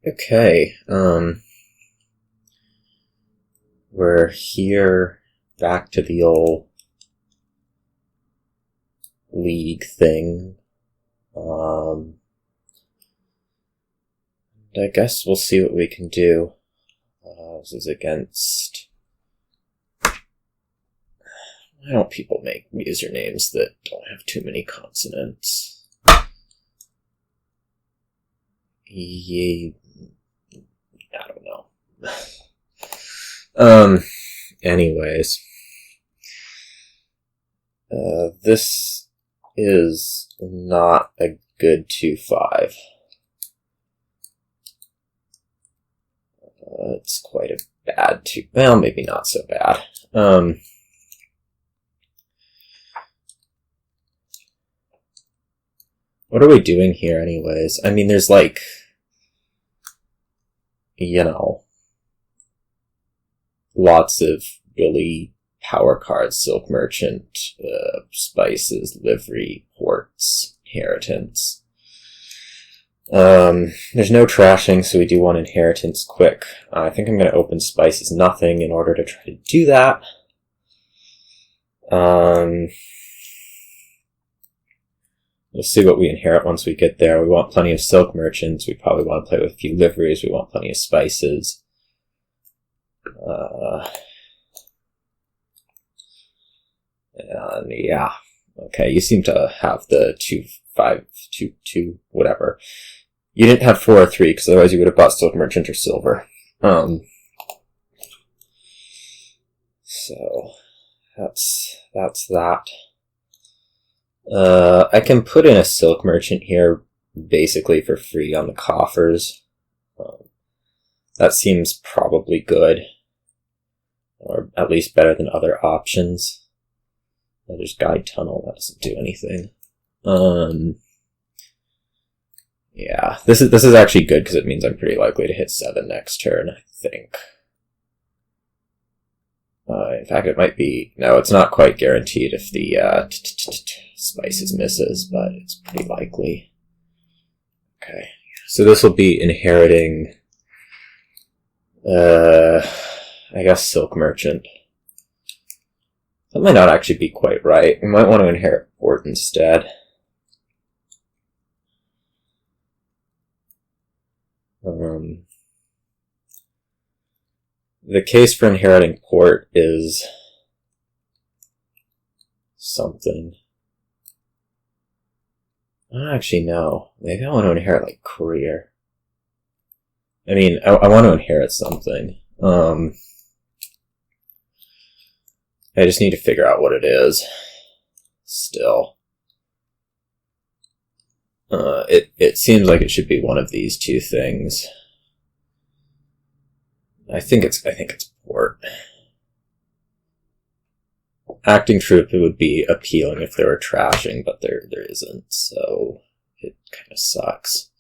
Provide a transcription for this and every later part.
Okay, we're here back to the old league thing. I guess we'll see what we can do. This is against... Why don't people make usernames that don't have too many consonants? I don't know. Anyways. This is not a good 2-5. It's quite a bad well, maybe not so bad. What are we doing here anyways? I mean, there's like, lots of really power cards: Silk Merchant, Spices, Livery, Ports, Inheritance. There's no trashing, so we do want Inheritance quick. I think I'm going to open Spices nothing in order to try to do that. We'll see what we inherit once we get there. We want plenty of Silk Merchants. We probably want to play with a few Liveries. We want plenty of Spices. And yeah. Okay, you seem to have the 2-5, 2-2, whatever. You didn't have 4 or 3, because otherwise you would have bought Silk Merchant or Silver. So, that's that. I can put in a Silk Merchant here basically for free on the coffers. That seems probably good. Or at least better than other options. There's Guide Tunnel, that doesn't do anything. Yeah, this is actually good because it means I'm pretty likely to hit 7 next turn, I think. In fact, it might be... No, it's not quite guaranteed if the Spices misses, but it's pretty likely. Okay, so this will be inheriting... I guess Silk Merchant. That might not actually be quite right. We might want to inherit Port instead. The case for inheriting Port is something. Actually, no. Maybe I want to inherit, like, Courier. I mean, I want to inherit something. I just need to figure out what it is. Still. It seems like it should be one of these two things. I think it's Port. Acting Troupe would be appealing if they were trashing, but there isn't, so it kind of sucks.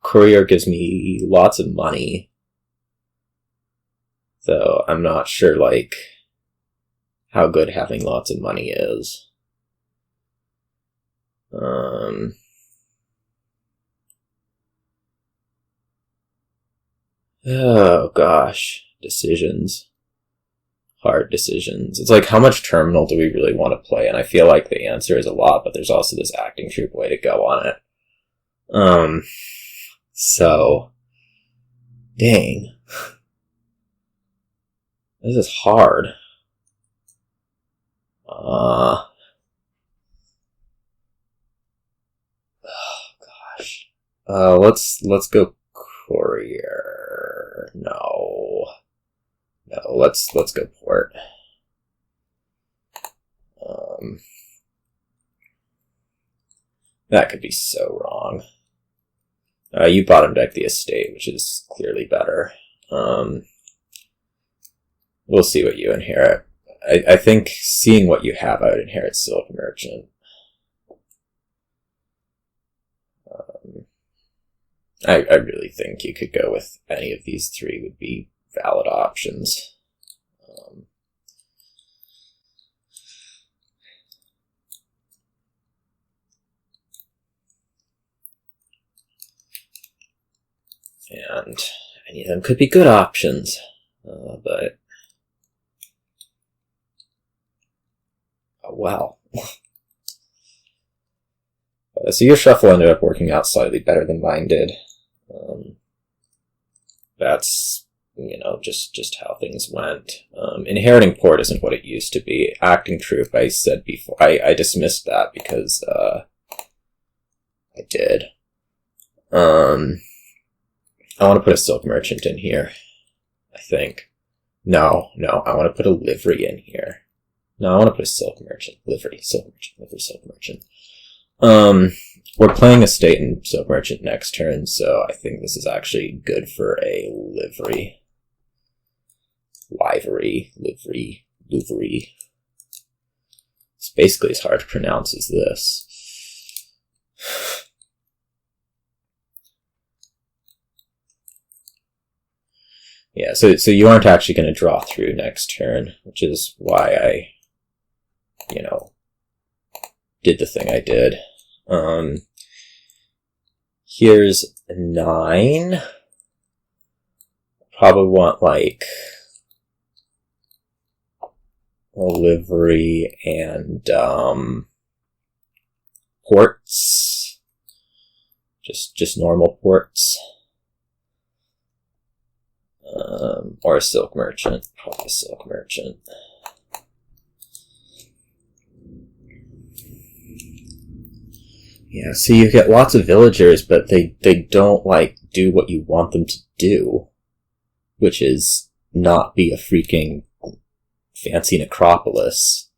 Courier gives me lots of money, though I'm not sure, like, how good having lots of money is. Oh gosh, decisions. Hard decisions. It's like, how much Terminal do we really want to play? And I feel like the answer is a lot, but there's also this Acting Troupe way to go on it. So, dang. This is hard. Oh gosh. Let's go Courier. No, let's go Port. That could be so wrong. You bottom deck the Estate, which is clearly better. We'll see what you inherit. I think, seeing what you have, I would inherit Silk Merchant. I really think you could go with any of these three would be valid options. And any of them could be good options, but... Oh, wow. So your shuffle ended up working out slightly better than mine did. That's, you know, just how things went. Inheriting Port isn't what it used to be. Acting Troupe, I said before, I dismissed that because I did. I want to put a Silk Merchant in here, I think. No, I want to put a Livery in here. No, I want to put a Silk Merchant. Livery, Silk Merchant, Livery, Silk Merchant. We're playing Estate and Silk Merchant next turn, so I think this is actually good for a Livery. Livery. It's basically as hard to pronounce as this. Yeah, so you aren't actually going to draw through next turn, which is why I, you know, did the thing I did. Here's 9. Probably want, like, a Livery and, ports. Just normal ports. Or a Silk Merchant. Probably a Silk Merchant. Yeah, so you get lots of villagers, but they don't, like, do what you want them to do. Which is not be a freaking fancy necropolis.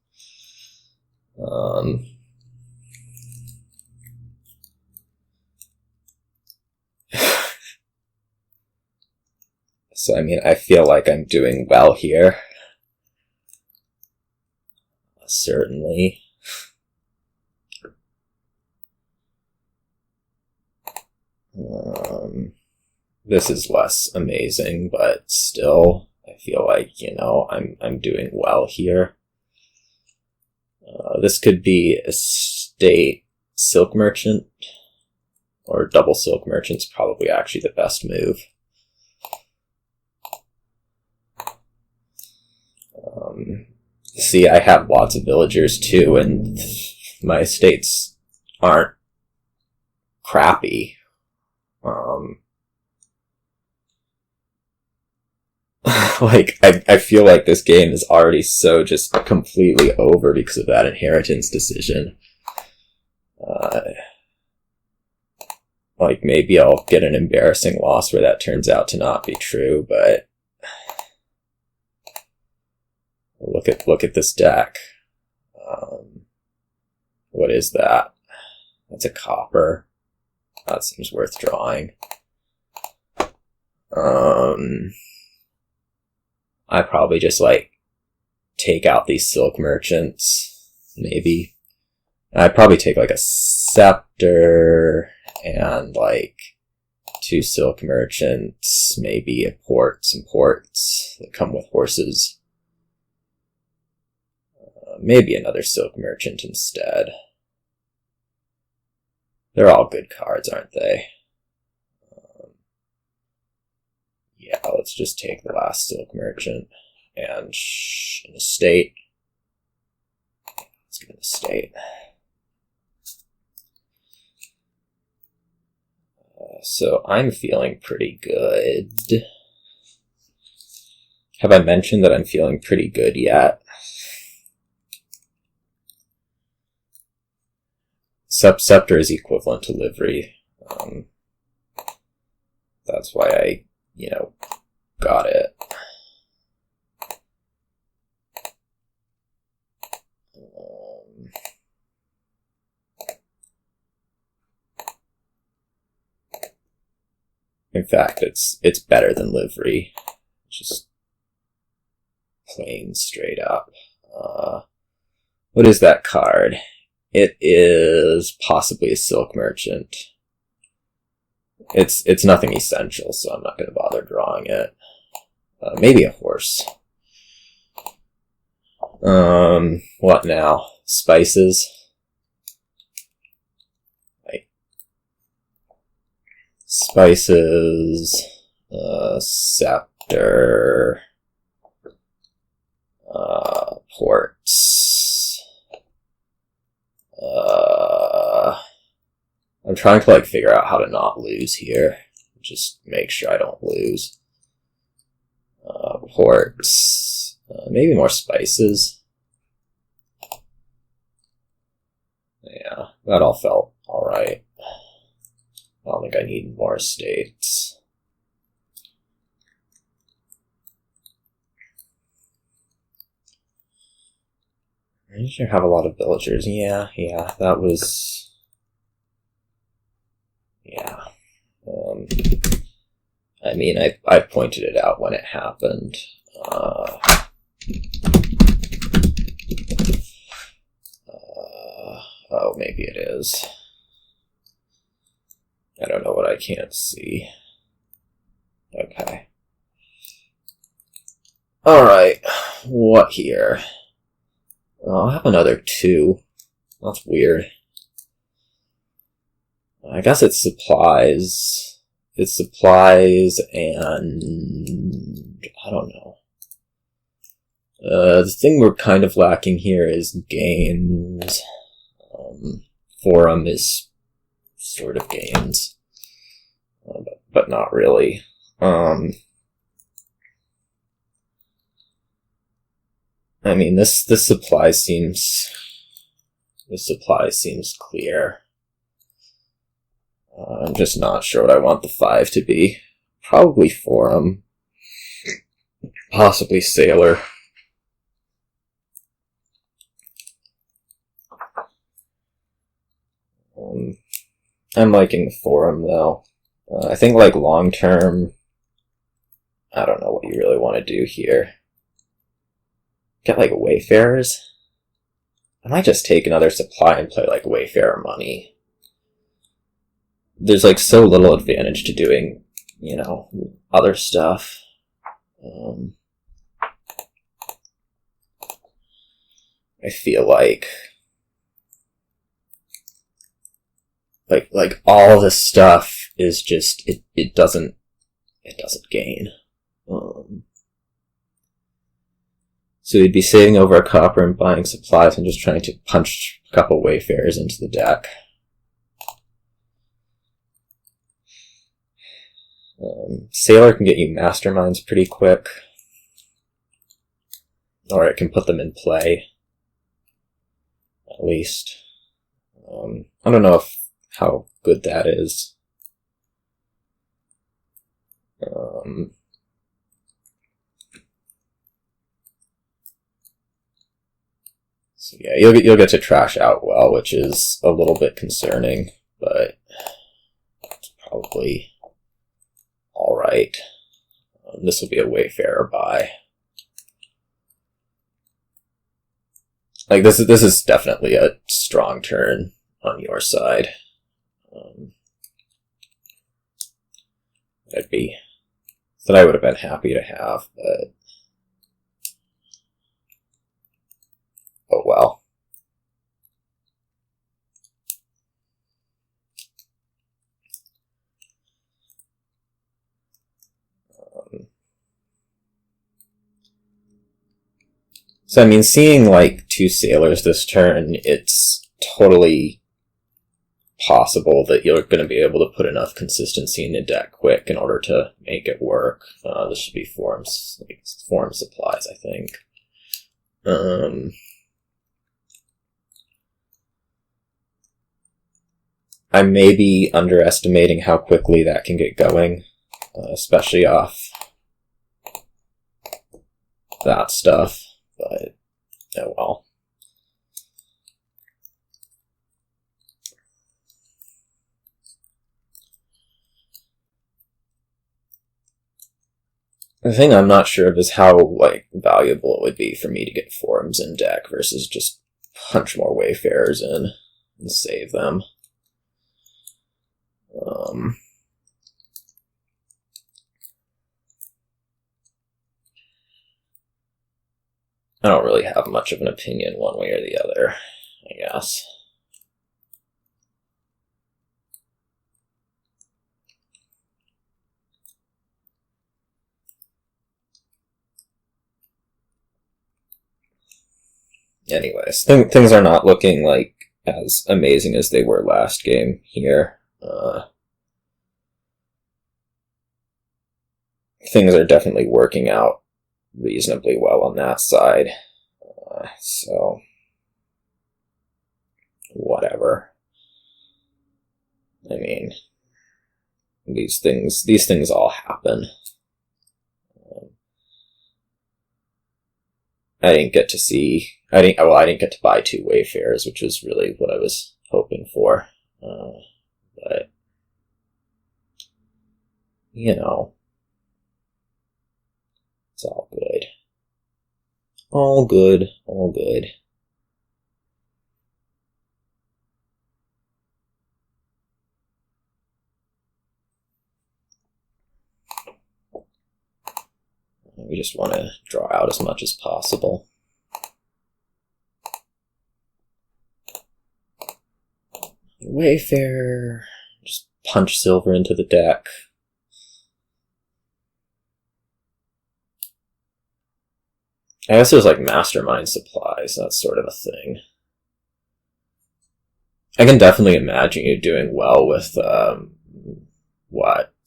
So, I mean, I feel like I'm doing well here. Certainly. This is less amazing, but still, I feel like, you know, I'm doing well here. This could be Estate Silk Merchant, or double Silk Merchant's probably actually the best move. See, I have lots of villagers too, and my estates aren't crappy. Like, I feel like this game is already so just completely over because of that inheritance decision. Like, maybe I'll get an embarrassing loss where that turns out to not be true, but look at this deck. What is that? That's a copper. That seems worth drawing. I probably just, like, take out these Silk Merchants, maybe. I'd probably take, like, a Scepter and, like, 2 Silk Merchants, maybe a port, some ports that come with horses. Maybe another Silk Merchant instead. They're all good cards, aren't they? Yeah, let's just take the last Silk Merchant and an Estate. Let's get an Estate. So I'm feeling pretty good. Have I mentioned that I'm feeling pretty good yet? Scepter is equivalent to Livery. That's why I, you know, got it. In fact, it's better than Livery. Just plain straight up. What is that card? It is possibly a Silk Merchant. It's nothing essential, so I'm not going to bother drawing it. Maybe a horse. What now? Spices? Spices, Scepter, ports. I'm trying to like figure out how to not lose here. Just make sure I don't lose. Ports. Maybe more spices. Yeah, that all felt alright. I don't think I need more estates. I sure have a lot of villagers. Yeah, that was... Yeah. I mean, I pointed it out when it happened. Oh, maybe it is. I don't know what I can't see. Okay. Alright, what here? I'll have another 2. That's weird. I guess it's supplies. It's supplies and... I don't know. The thing we're kind of lacking here is games. Forum is sort of games. But not really. I mean, this supply seems clear. I'm just not sure what I want the 5 to be. Probably Forum. Possibly Cellar. I'm liking the Forum, though. I think, like, long-term, I don't know what you really want to do here. Get, like, Wayfarers? I might just take another supply and play, like, Wayfarer money. There's, like, so little advantage to doing, you know, other stuff. I feel like all this stuff is just, it doesn't gain. So you'd be saving over a copper and buying supplies and just trying to punch a couple Wayfarers into the deck. Cellar can get you Masterminds pretty quick. Or it can put them in play. At least. I don't know how good that is. So yeah, you'll get to trash out well, which is a little bit concerning, but it's probably alright. This will be a Wayfarer buy. Like, this is definitely a strong turn on your side. That I would have been happy to have, but oh well. So I mean, seeing like 2 Sailors this turn, it's totally possible that you're going to be able to put enough consistency in the deck quick in order to make it work. This should be forum supplies, I think. I may be underestimating how quickly that can get going, especially off that stuff, but oh well. The thing I'm not sure of is how, like, valuable it would be for me to get forums in deck versus just punch more Wayfarers in and save them. I don't really have much of an opinion one way or the other, I guess. anyways, things are not looking like as amazing as they were last game here. Things are definitely working out reasonably well on that side. So, whatever. I mean, these things all happen. I didn't get to buy 2 Wayfarers, which was really what I was hoping for. But, you know, it's all good. All good, all good. We just want to draw out as much as possible. Wayfarer, just punch silver into the deck. I guess there's like Mastermind supplies, that's sort of a thing. I can definitely imagine you doing well with,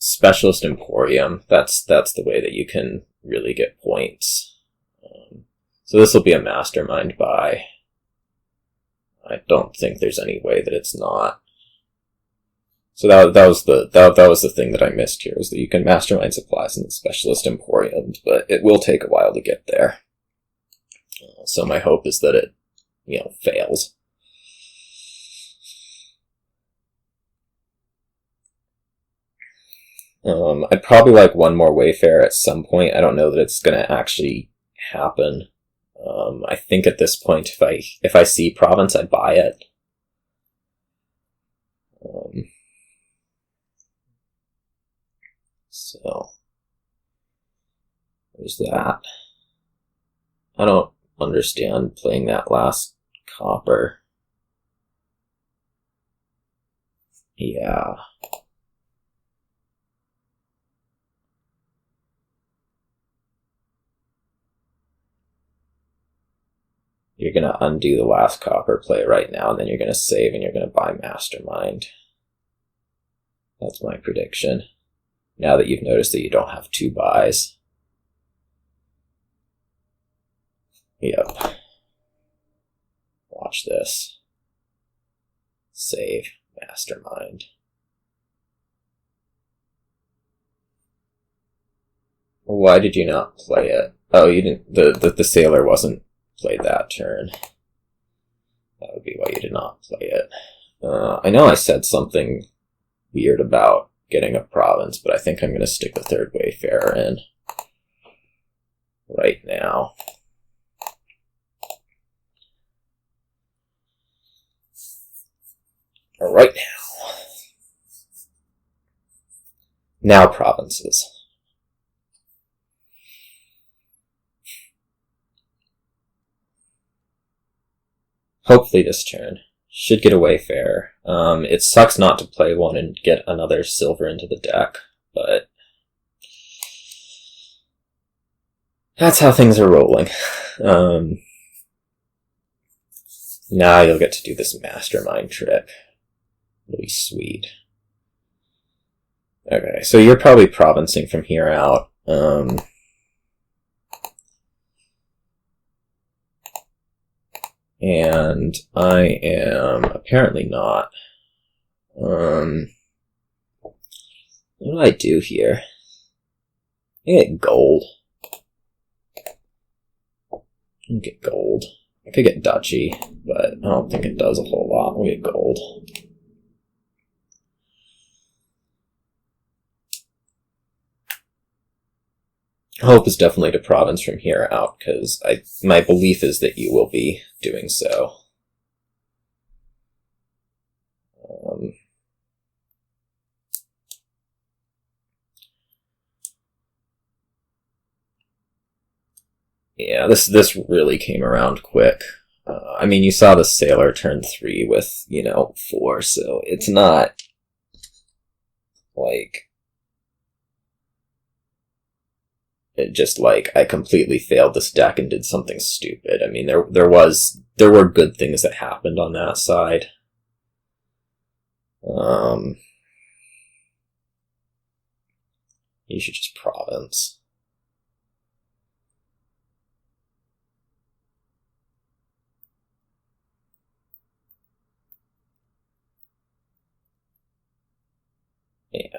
Specialist Emporium. That's the way that you can really get points. So this will be a Mastermind buy. I don't think there's any way that it's not. So that was the thing that I missed here, is that you can Mastermind supplies in the Specialist Emporium, but it will take a while to get there. So my hope is that it, fails. I'd probably like one more Wayfarer at some point. I don't know that it's going to actually happen. I think at this point, if I see Province, I buy it. So there's that. I don't understand playing that last copper. Yeah. You're going to undo the last copper play right now, and then you're going to save and you're going to buy Mastermind. That's my prediction. Now that you've noticed that you don't have 2 buys. Yep. Watch this. Save Mastermind. Why did you not play it? Oh, you didn't. The Sailor wasn't played that turn. That would be why you did not play it. I know I said something weird about getting a Province, but I think I'm going to stick the 3rd Wayfarer in right now. Right now. Now Provinces. Hopefully this turn. Should get a Wayfarer. It sucks not to play one and get another silver into the deck, but that's how things are rolling. Now you'll get to do this Mastermind trip. It'll be sweet. Okay, so you're probably provincing from here out. And I am apparently not. What do I do here? I get gold. I get gold. I could get duchy, but I don't think it does a whole lot. We'll get gold. Hope is definitely to province from here out, because my belief is that you will be doing so. Yeah, this really came around quick. I mean, you saw the Sailor turn 3 with, 4, so it's not like... it just like I completely failed this deck and did something stupid. I mean, there were good things that happened on that side. You should just province. Yeah.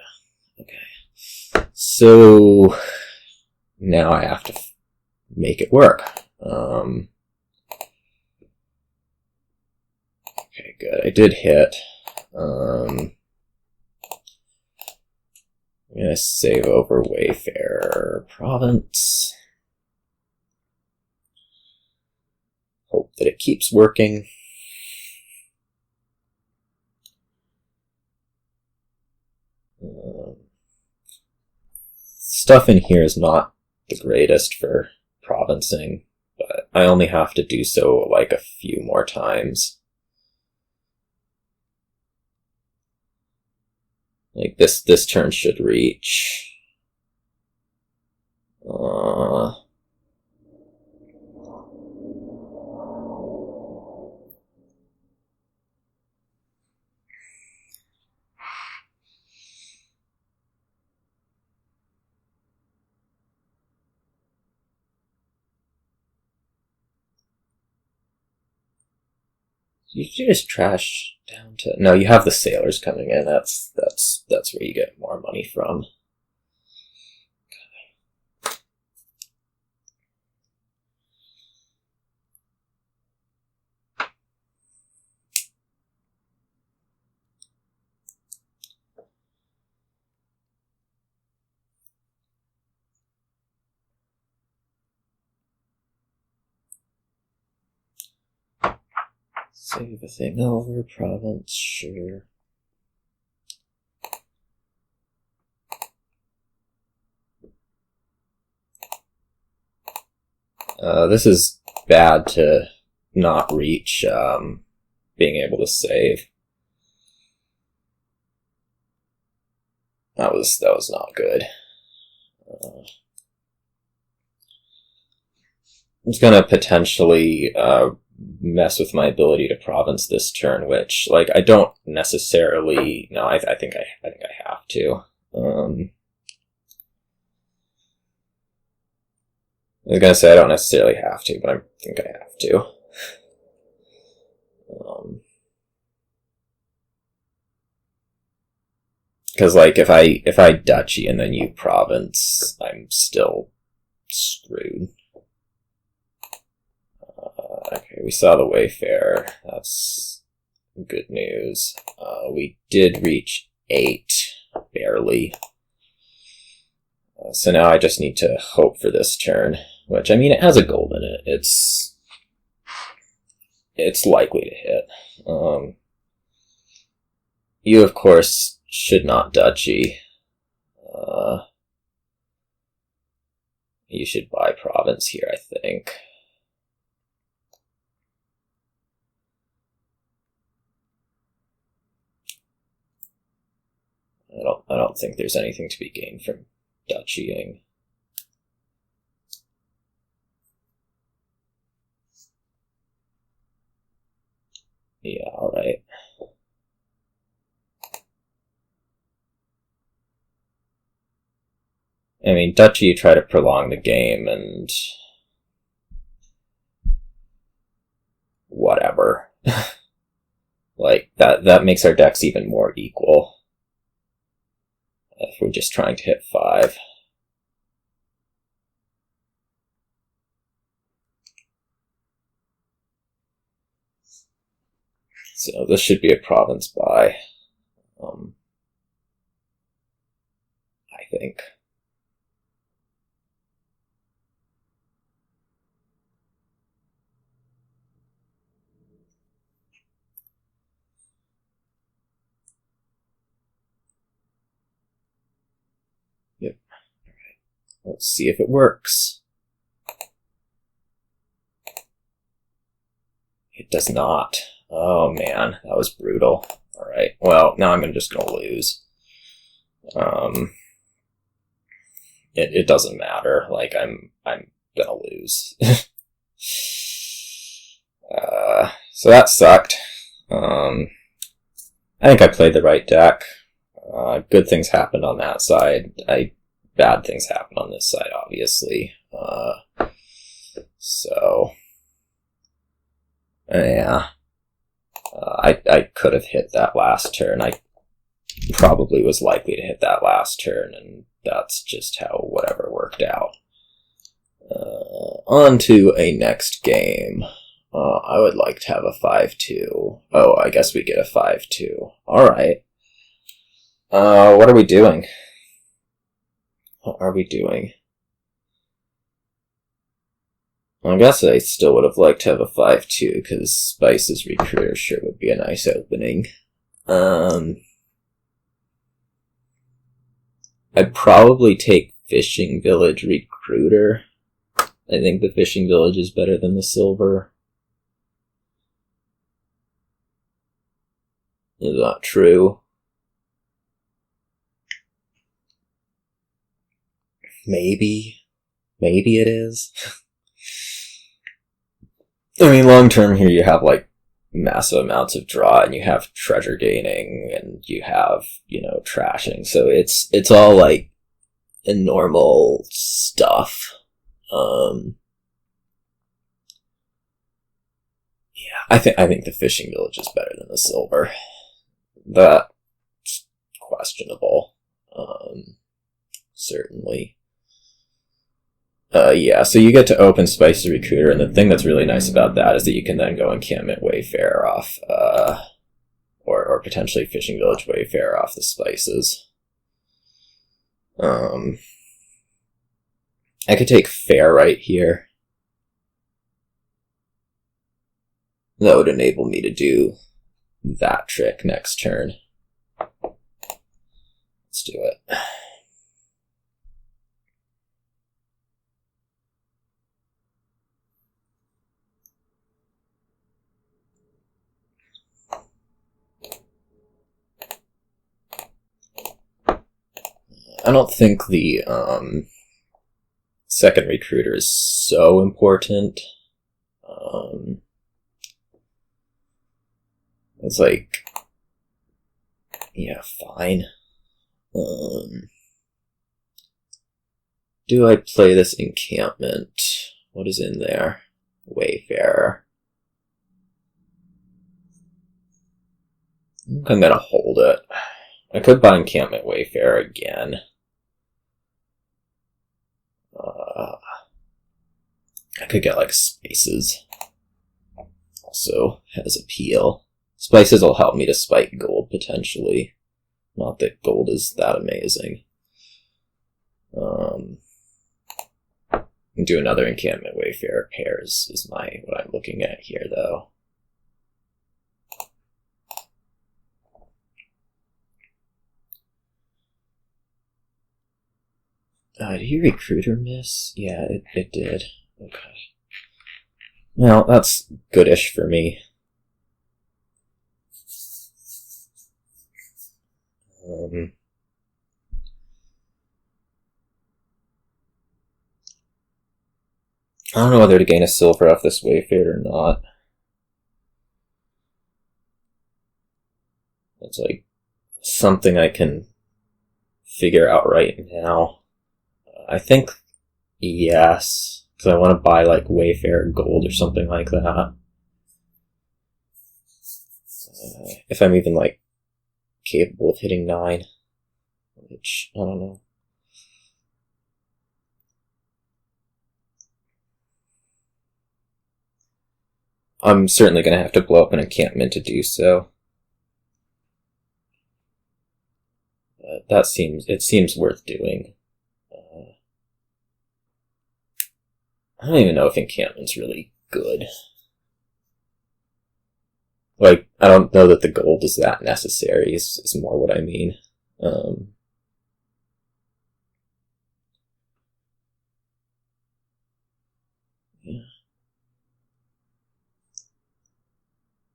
Okay. So now I have to make it work. Okay, good. I did hit. I'm gonna save over Wayfarer province. Hope that it keeps working. Stuff in here is not the greatest for provincing, but I only have to do so like a few more times. Like this turn should reach. You should just trash down to... No, you have the sailors coming in. That's where you get more money from. Save a thing over, province, sure. This is bad to not reach being able to save. That was not good. It's gonna potentially mess with my ability to province this turn, which, like, I don't necessarily... No, I think I have to. I was gonna say I don't necessarily have to, but I think I have to. Because, like, if I duchy and then you province, I'm still screwed. Okay, we saw the Wayfarer. That's good news. We did reach 8, barely. So now I just need to hope for this turn, which, I mean, it has a gold in it. It's likely to hit. You, of course, should not duchy. You should buy province here, I think. I don't think there's anything to be gained from duchying. Yeah, alright. I mean, duchy, you try to prolong the game and... whatever. Like, that makes our decks even more equal. If we're just trying to hit 5. So this should be a province buy. I think. Yep. All right. Let's see if it works. It does not. Oh man, that was brutal. Alright, well, now I'm just gonna lose. it doesn't matter. Like, I'm gonna lose. So that sucked. I think I played the right deck. Good things happened on that side. Bad things happened on this side, obviously. So, yeah. I could have hit that last turn. I probably was likely to hit that last turn, and that's just how whatever worked out. On to a next game. I would like to have a 5-2. Oh, I guess we get a 5-2. Alright. What are we doing? What are we doing? Well, I guess I still would have liked to have a 5-2, because Spice's Recruiter sure would be a nice opening. I'd probably take Fishing Village Recruiter. I think the Fishing Village is better than the Silver. Is that true? Maybe. Maybe it is. I mean, long term here you have, like, massive amounts of draw, and you have treasure gaining, and you have, trashing. So it's all, like, normal stuff. Yeah, I think the Fishing Village is better than the Silver. That's questionable. Certainly. Yeah, so you get to open Spice's Recruiter, and the thing that's really nice about that is that you can then go Encampment Wayfarer off, or potentially Fishing Village Wayfarer off the Spices. I could take Fair right here. That would enable me to do that trick next turn. Let's do it. I don't think the second Recruiter is so important. It's like, yeah, fine. Do I play this Encampment? What is in there? Wayfarer. I think I'm gonna hold it. I could buy Encampment Wayfarer again. I could get, like, Spices. Also has appeal. Spices will help me to spike gold, potentially. Not that gold is that amazing. Do another Encampment Wayfarer pairs is what I'm looking at here, though. Did he Recruiter miss? Yeah, it did. Okay. Well, that's goodish for me. I don't know whether to gain a Silver off this Wayfarer or not. It's like something I can figure out right now. I think yes, because I want to buy like Wayfarer gold or something like that. If I'm even like capable of hitting 9, which I don't know. I'm certainly going to have to blow up an encampment to do so. It seems worth doing. I don't even know if encampment's really good. Like, I don't know that the gold is that necessary, is more what I mean. Yeah.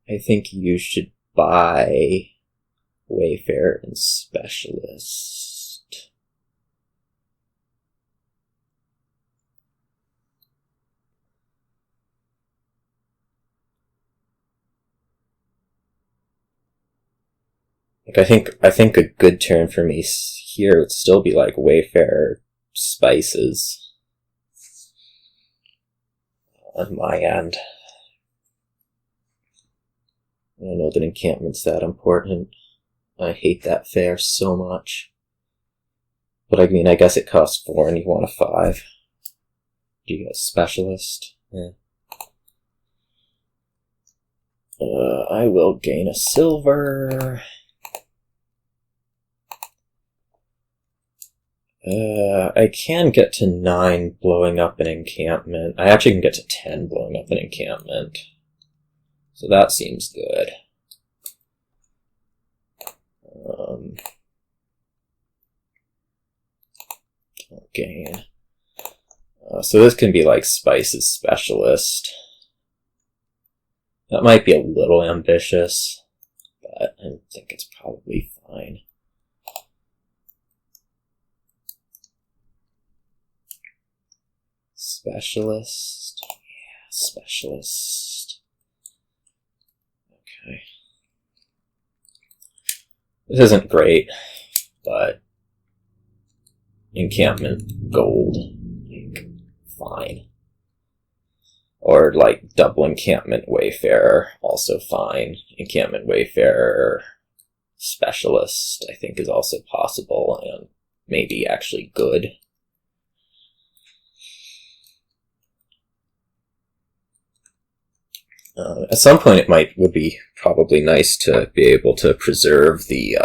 I think you should buy Wayfarer and Specialist. Like, I think a good turn for me here would still be like Wayfarer Spices on my end. I don't know that Encampment's that important. I hate that fare so much. But I mean, I guess it costs 4 and you want a 5. Do you get a Specialist? Yeah. I will gain a silver. I can get to 9 blowing up an encampment. I actually can get to 10 blowing up an encampment. So that seems good. Gain. So this can be like Spices Specialist. That might be a little ambitious, but I think it's probably fine. Specialist. Yeah, Specialist. Okay. This isn't great, but Encampment Gold, like, fine. Or, like, double Encampment Wayfarer, also fine. Encampment Wayfarer Specialist, I think, is also possible, and maybe actually good. At some point it would be probably nice to be able to preserve the,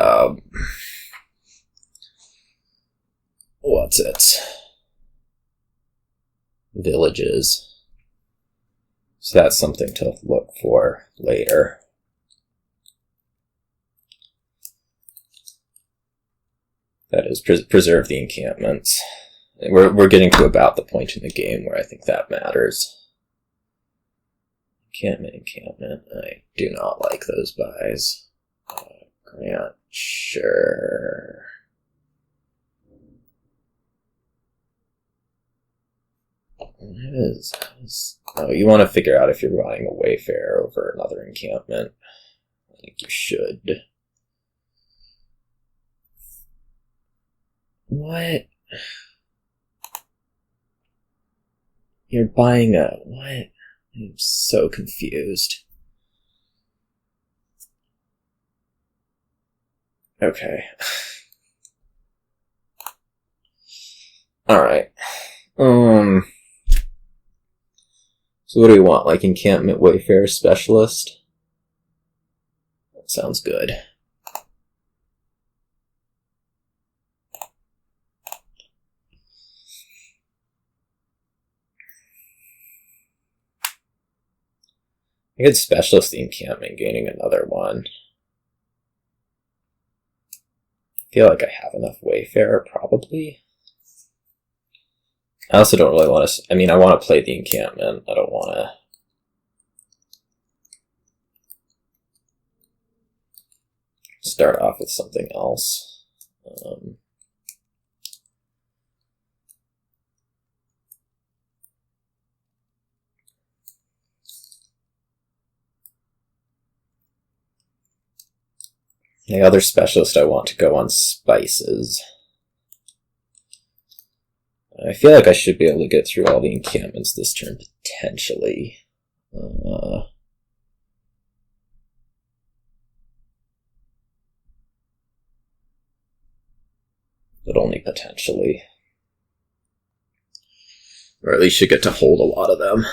villages. So that's something to look for later. That is, preserve the encampments. We're getting to about the point in the game where I think that matters. Encampment. I do not like those buys. Grant, sure. Oh, you want to figure out if you're buying a Wayfarer over another encampment. I think you should. What? You're buying a... what? I'm so confused. Okay. Alright. So what do we want? Like Encampment Wayfarer Specialist? That sounds good. I could Specialist the Encampment, gaining another one. I feel like I have enough Wayfarer, probably. I also don't really want to... I mean, I want to play the Encampment. I don't want to... start off with something else. The other Specialist I want to go on Spices. I feel like I should be able to get through all the encampments this turn, potentially. But only potentially. Or at least should get to hold a lot of them.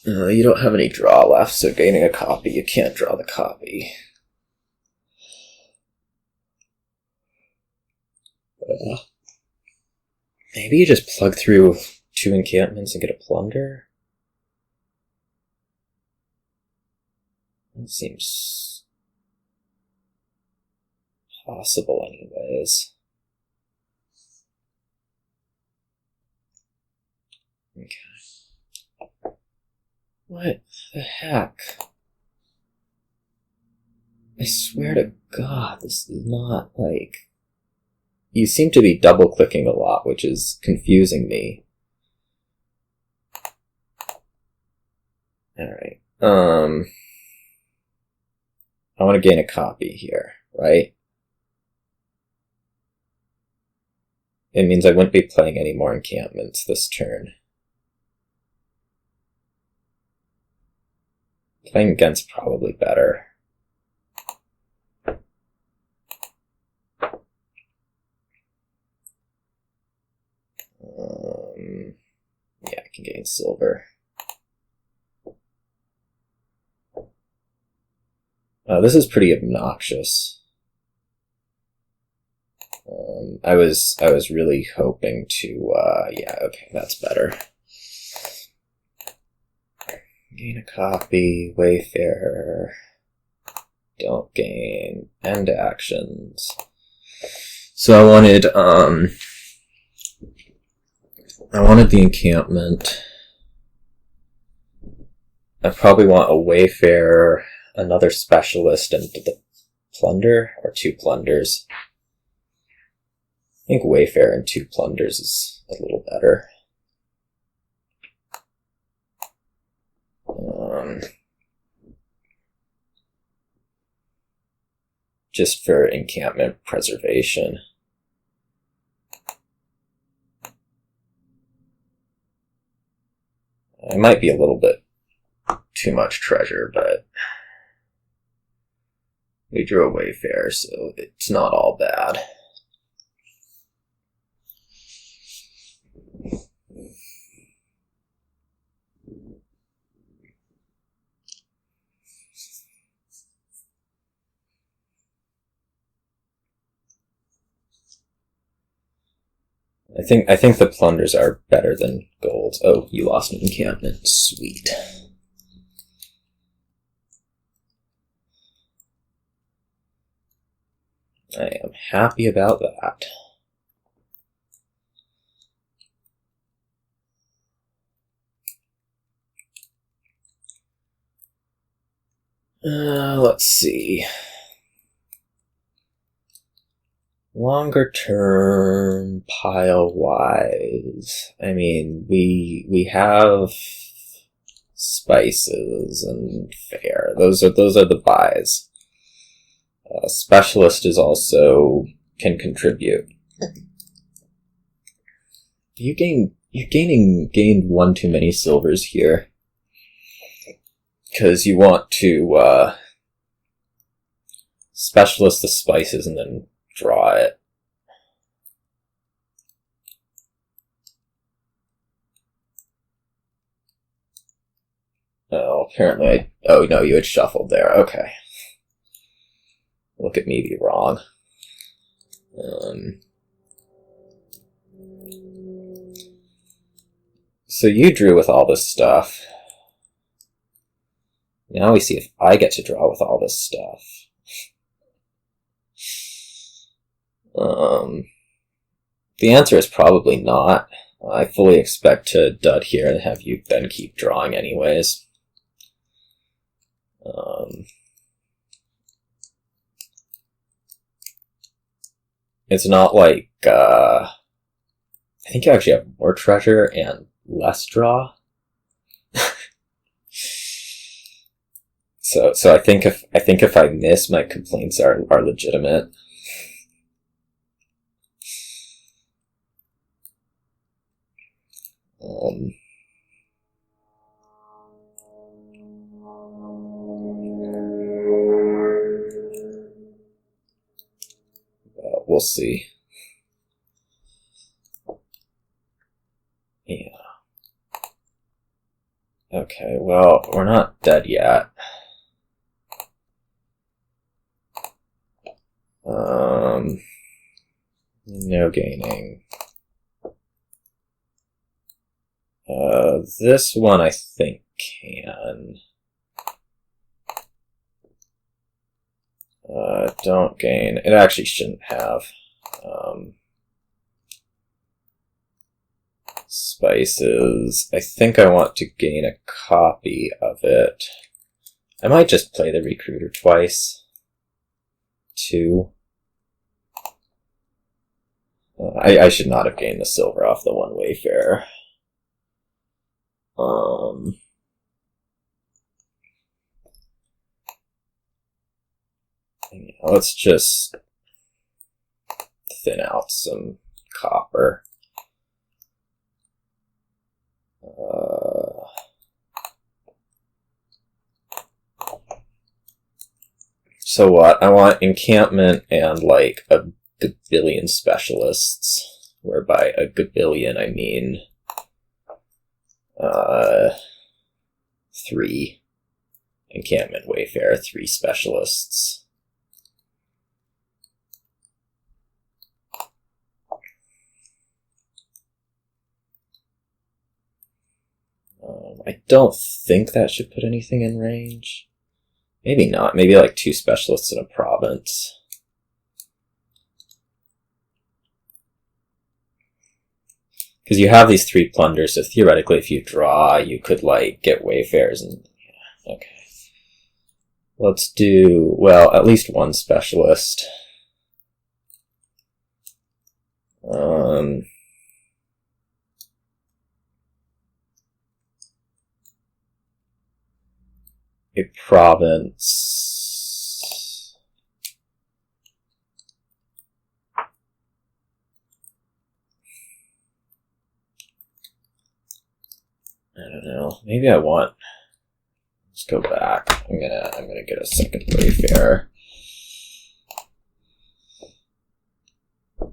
You don't have any draw left, so gaining a copy, you can't draw the copy. Maybe you just plug through 2 encampments and get a plunder? That seems possible anyways. Okay. What the heck? I swear to God, this is not, like... You seem to be double-clicking a lot, which is confusing me. Alright. I want to gain a copy here, right? It means I wouldn't be playing any more encampments this turn. Playing against probably better. Yeah, I can gain silver. This is pretty obnoxious. I was really hoping to, yeah, okay, that's better. Gain a copy, Wayfarer. Don't gain end actions. So I wanted the encampment. I probably want a Wayfarer, another specialist, and the plunder, or 2 plunders. I think Wayfarer and 2 plunders is a little better. Just for encampment preservation. It might be a little bit too much treasure, but we drew a Wayfarer, so it's not all bad. I think the plunders are better than golds. Oh, you lost an encampment. Sweet. I am happy about that. Let's see. Longer term, pile-wise, I mean, we have spices and fare. Those are the buys. Specialist is also can contribute. You gained 1 too many silvers here. Because you want to specialist the spices and then draw it. Oh, apparently oh no, you had shuffled there. Okay. Look at me be wrong. So you drew with all this stuff. Now we see if I get to draw with all this stuff. The answer is probably not. I fully expect to dud here and have you then keep drawing anyways. It's not like, I think you actually have more treasure and less draw. So I think if I miss, my complaints are legitimate. We'll see. Yeah. Okay, well, we're not dead yet. No gaining. This one I think can. Don't gain. It actually shouldn't have. Spices. I think I want to gain a copy of it. I might just play the recruiter twice. 2. I should not have gained the silver off the 1 Wayfarer. let's just thin out some copper. So what? I want encampment and like a gabillion specialists, whereby a gabillion I mean 3 encampment Wayfarer, 3 specialists. I don't think that should put anything in range. Maybe not. Maybe like 2 specialists in a province. Because you have these 3 plunders, so theoretically if you draw, you could like get Wayfarers and... Yeah, okay. Let's do, well, at least 1 specialist. A province. I don't know. Maybe I want. Let's go back. I'm gonna get a second Wayfarer. I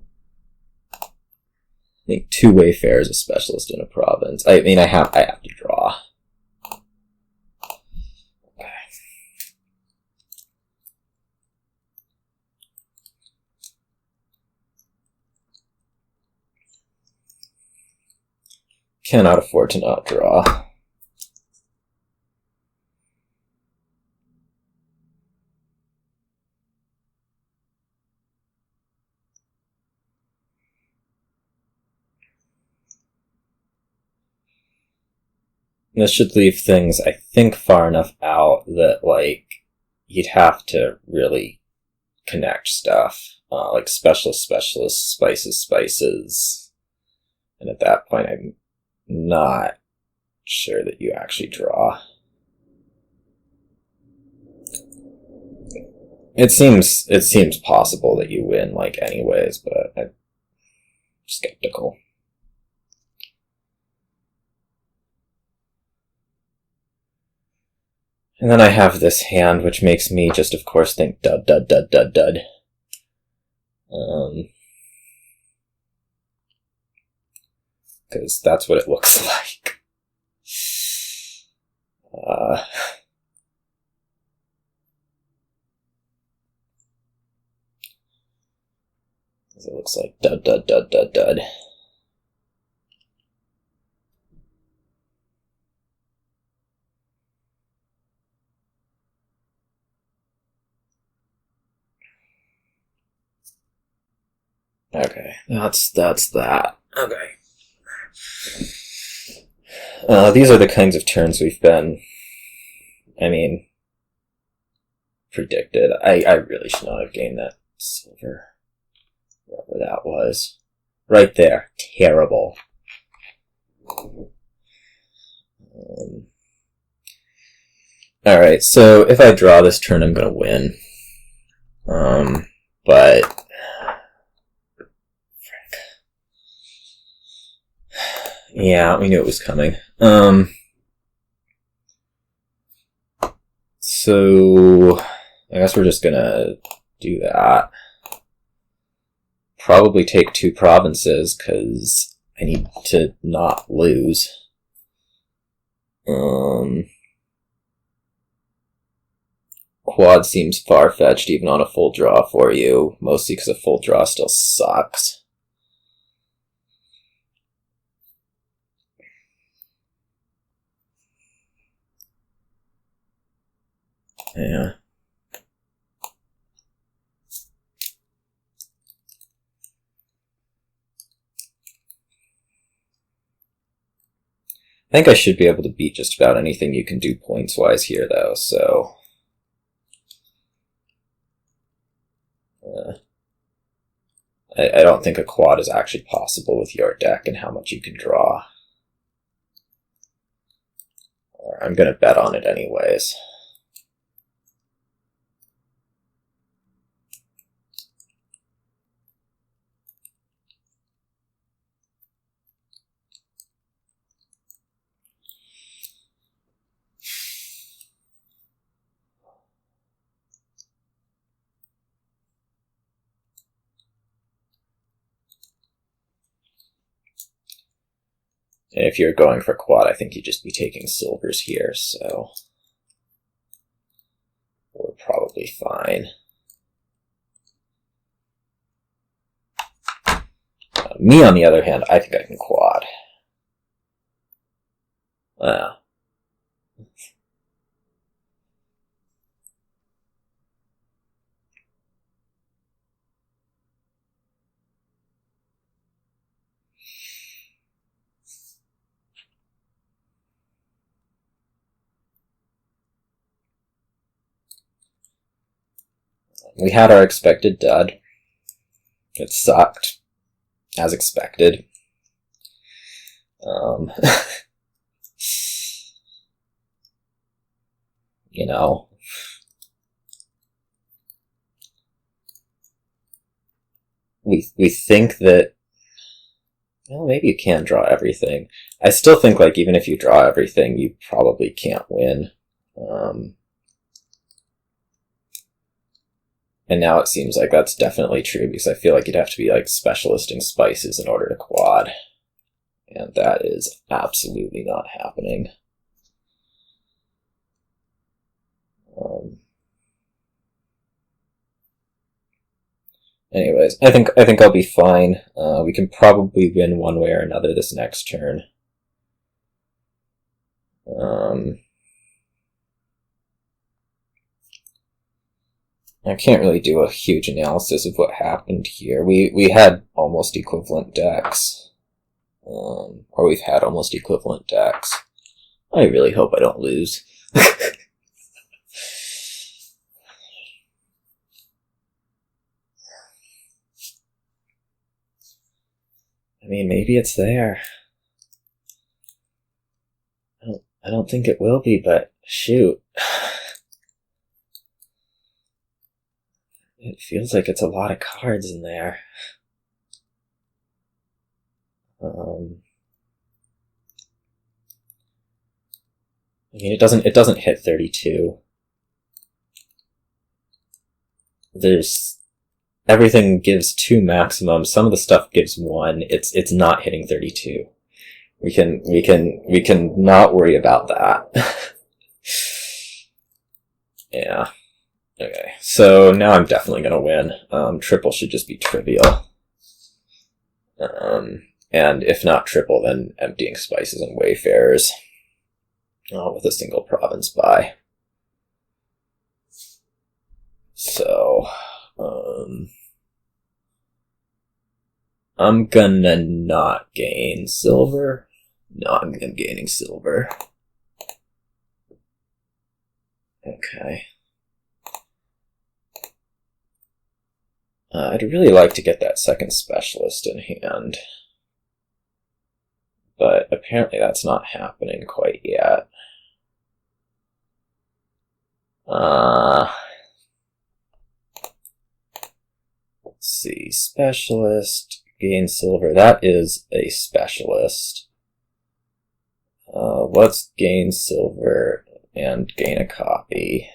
think 2 Wayfarers, a specialist in a province. I mean, I have to draw. Cannot afford to not draw. This should leave things, I think, far enough out that, like, you'd have to really connect stuff. Like specialist, spices. And at that point, I'm not sure that you actually draw. It seems possible that you win, like, anyways, but I'm skeptical. And then I have this hand, which makes me just, of course, think dud. Because that's what it looks like. It looks like dud. Okay, that's that. Okay. These are the kinds of turns we've been, predicted. I really should not have gained that silver. Wherever that was. Right there. Terrible. Alright, so if I draw this turn, I'm gonna win. But... yeah, we knew it was coming. So I guess we're just gonna do that. Probably take 2 provinces, because I need to not lose. Quad seems far-fetched even on a full draw for you, mostly because a full draw still sucks. Yeah. I think I should be able to beat just about anything you can do points-wise here, though, so... I don't think a quad is actually possible with your deck and how much you can draw. Or I'm gonna bet on it anyways. And if you're going for quad, I think you'd just be taking silvers here, so we're probably fine. Me, on the other hand, I think I can quad. We had our expected dud. It sucked, as expected. You know, we think that, well, maybe you can draw everything. I still think, like, even if you draw everything, you probably can't win. And now it seems like that's definitely true, because I feel like you'd have to be, like, specialisting spices in order to quad. And that is absolutely not happening. Anyways, I think I'll be fine. We can probably win one way or another this next turn. I can't really do a huge analysis of what happened here. We had almost equivalent decks. Or we've had almost equivalent decks. I really hope I don't lose. I mean, maybe it's there. I don't think it will be, but shoot. It feels like it's a lot of cards in there. I mean, it doesn't hit 32. Everything gives 2 maximum. Some of the stuff gives 1. It's not hitting 32. We can not worry about that. Yeah. Okay. So now I'm definitely gonna win. Triple should just be trivial. And if not triple, then emptying spices and wayfarers. With a single province buy. So, I'm gonna not gain silver. No, I'm gaining silver. Okay. I'd really like to get that second specialist in hand. But apparently that's not happening quite yet. Let's see. Specialist, gain silver. That is a specialist. Let's gain silver and gain a copy.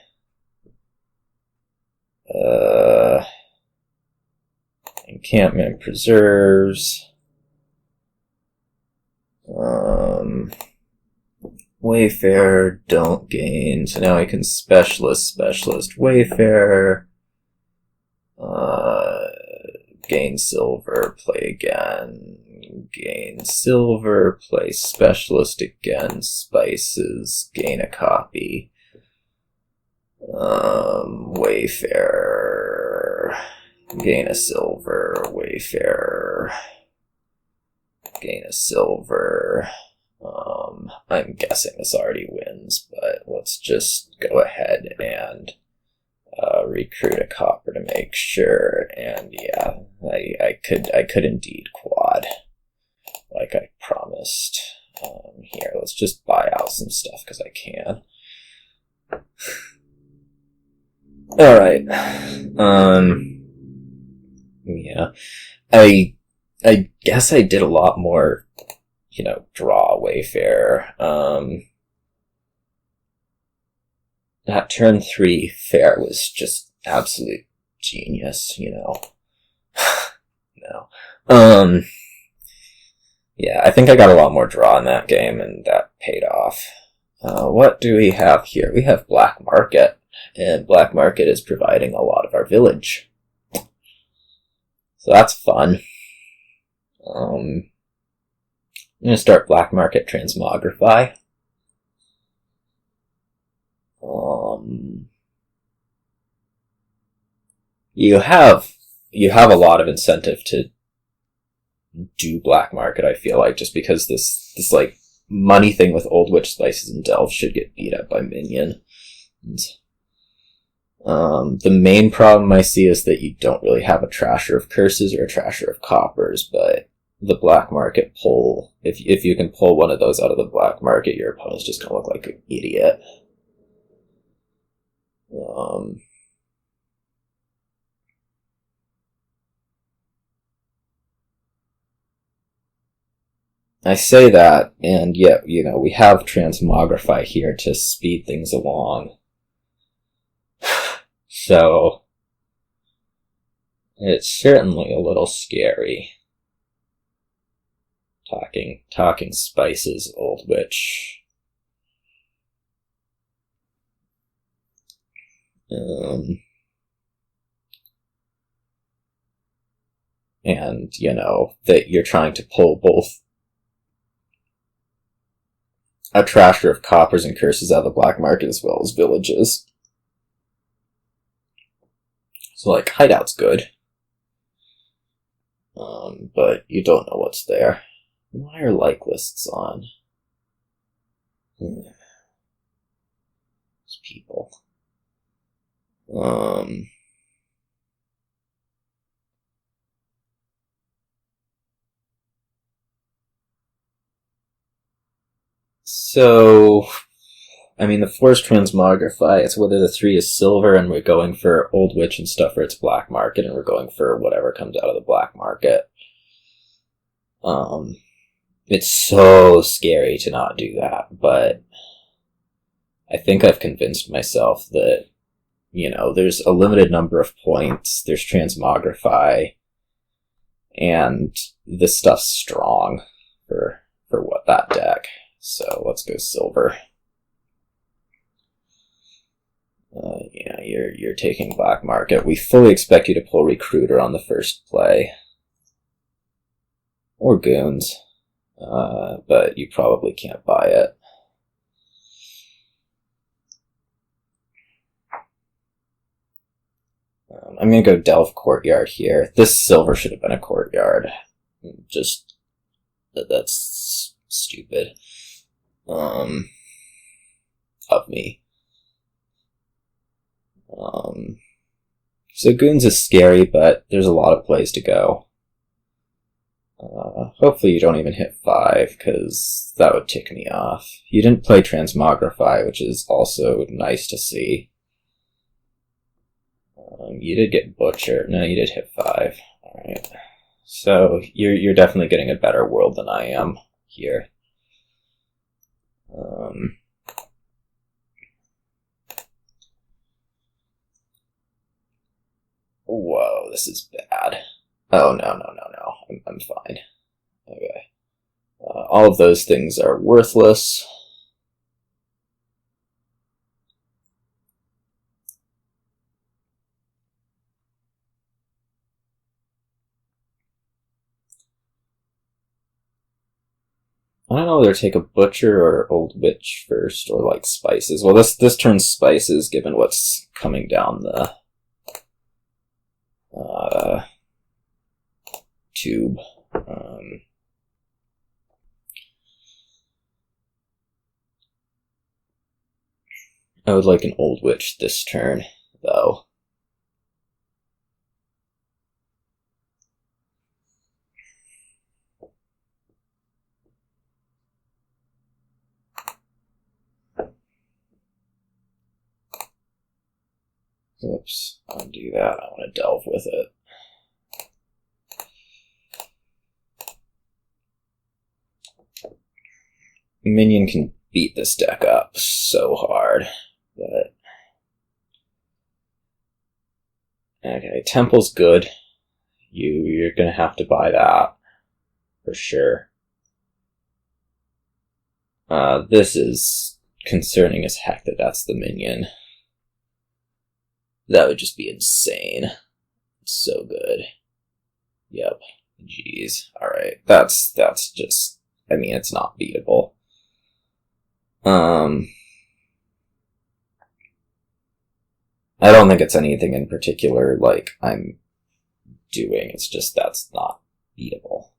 Encampment preserves. Wayfarer, don't gain. So now I can specialist, Wayfarer. Gain silver, play again. Gain silver, play specialist again. Spices, gain a copy. Wayfarer. Gain a silver, Wayfarer. Gain a silver. I'm guessing this already wins, but let's just go ahead and recruit a copper to make sure. And yeah, I could indeed quad, like I promised. Here, let's just buy out some stuff because I can. All right. Yeah, I guess I did a lot more, draw Wayfarer. That turn 3 fair was just absolute genius, No. Yeah, I think I got a lot more draw in that game, and that paid off. What do we have here? We have Black Market, and Black Market is providing a lot of our village. So that's fun. I'm going to start Black Market Transmogrify. You have a lot of incentive to do Black Market, I feel like, just because this like money thing with Old Witch Spices and Delve should get beat up by Minion. And, the main problem I see is that you don't really have a Trasher of Curses or a Trasher of Coppers, but the Black Market pull, if you can pull one of those out of the Black Market, your opponent's just gonna look like an idiot. I say that, and yet, we have Transmogrify here to speed things along. So, it's certainly a little scary. Talking spices, Old Witch. And, that you're trying to pull both a Trasher of Coppers and Curses out of the Black Market as well as villages. So, Hideout's good. But you don't know what's there. Why are like lists on? Those people. So, the Force Transmogrify, it's whether the 3 is silver and we're going for Old Witch and stuff, or it's Black Market and we're going for whatever comes out of the Black Market. It's so scary to not do that, but I think I've convinced myself that, there's a limited number of points, there's Transmogrify, and this stuff's strong for what that deck. So let's go silver. Yeah, you're taking Black Market. We fully expect you to pull Recruiter on the first play. Or Goons. But you probably can't buy it. I'm going to go Delve Courtyard here. This silver should have been a Courtyard. That's stupid. Of me. So Goons is scary, but there's a lot of plays to go. Hopefully you don't even hit 5, because that would tick me off. You didn't play Transmogrify, which is also nice to see. You did get Butcher. No, you did hit 5. Alright. So, you're definitely getting a better world than I am here. Whoa, this is bad. Oh, no. I'm fine. Okay. All of those things are worthless. I don't know whether to take a Butcher or Old Witch first, or Spices. Well, this turns Spices, given what's coming down the tube. I would like an Old Witch this turn, though. Oops, undo that. I want to delve with it. Minion can beat this deck up so hard, but... Okay, Temple's good. You're gonna have to buy that, for sure. This is concerning as heck that that's the minion. That would just be insane. So good. Yep. Jeez. Alright. That's just, I mean, it's not beatable. I don't think it's anything in particular, like, I'm doing. It's just that's not beatable.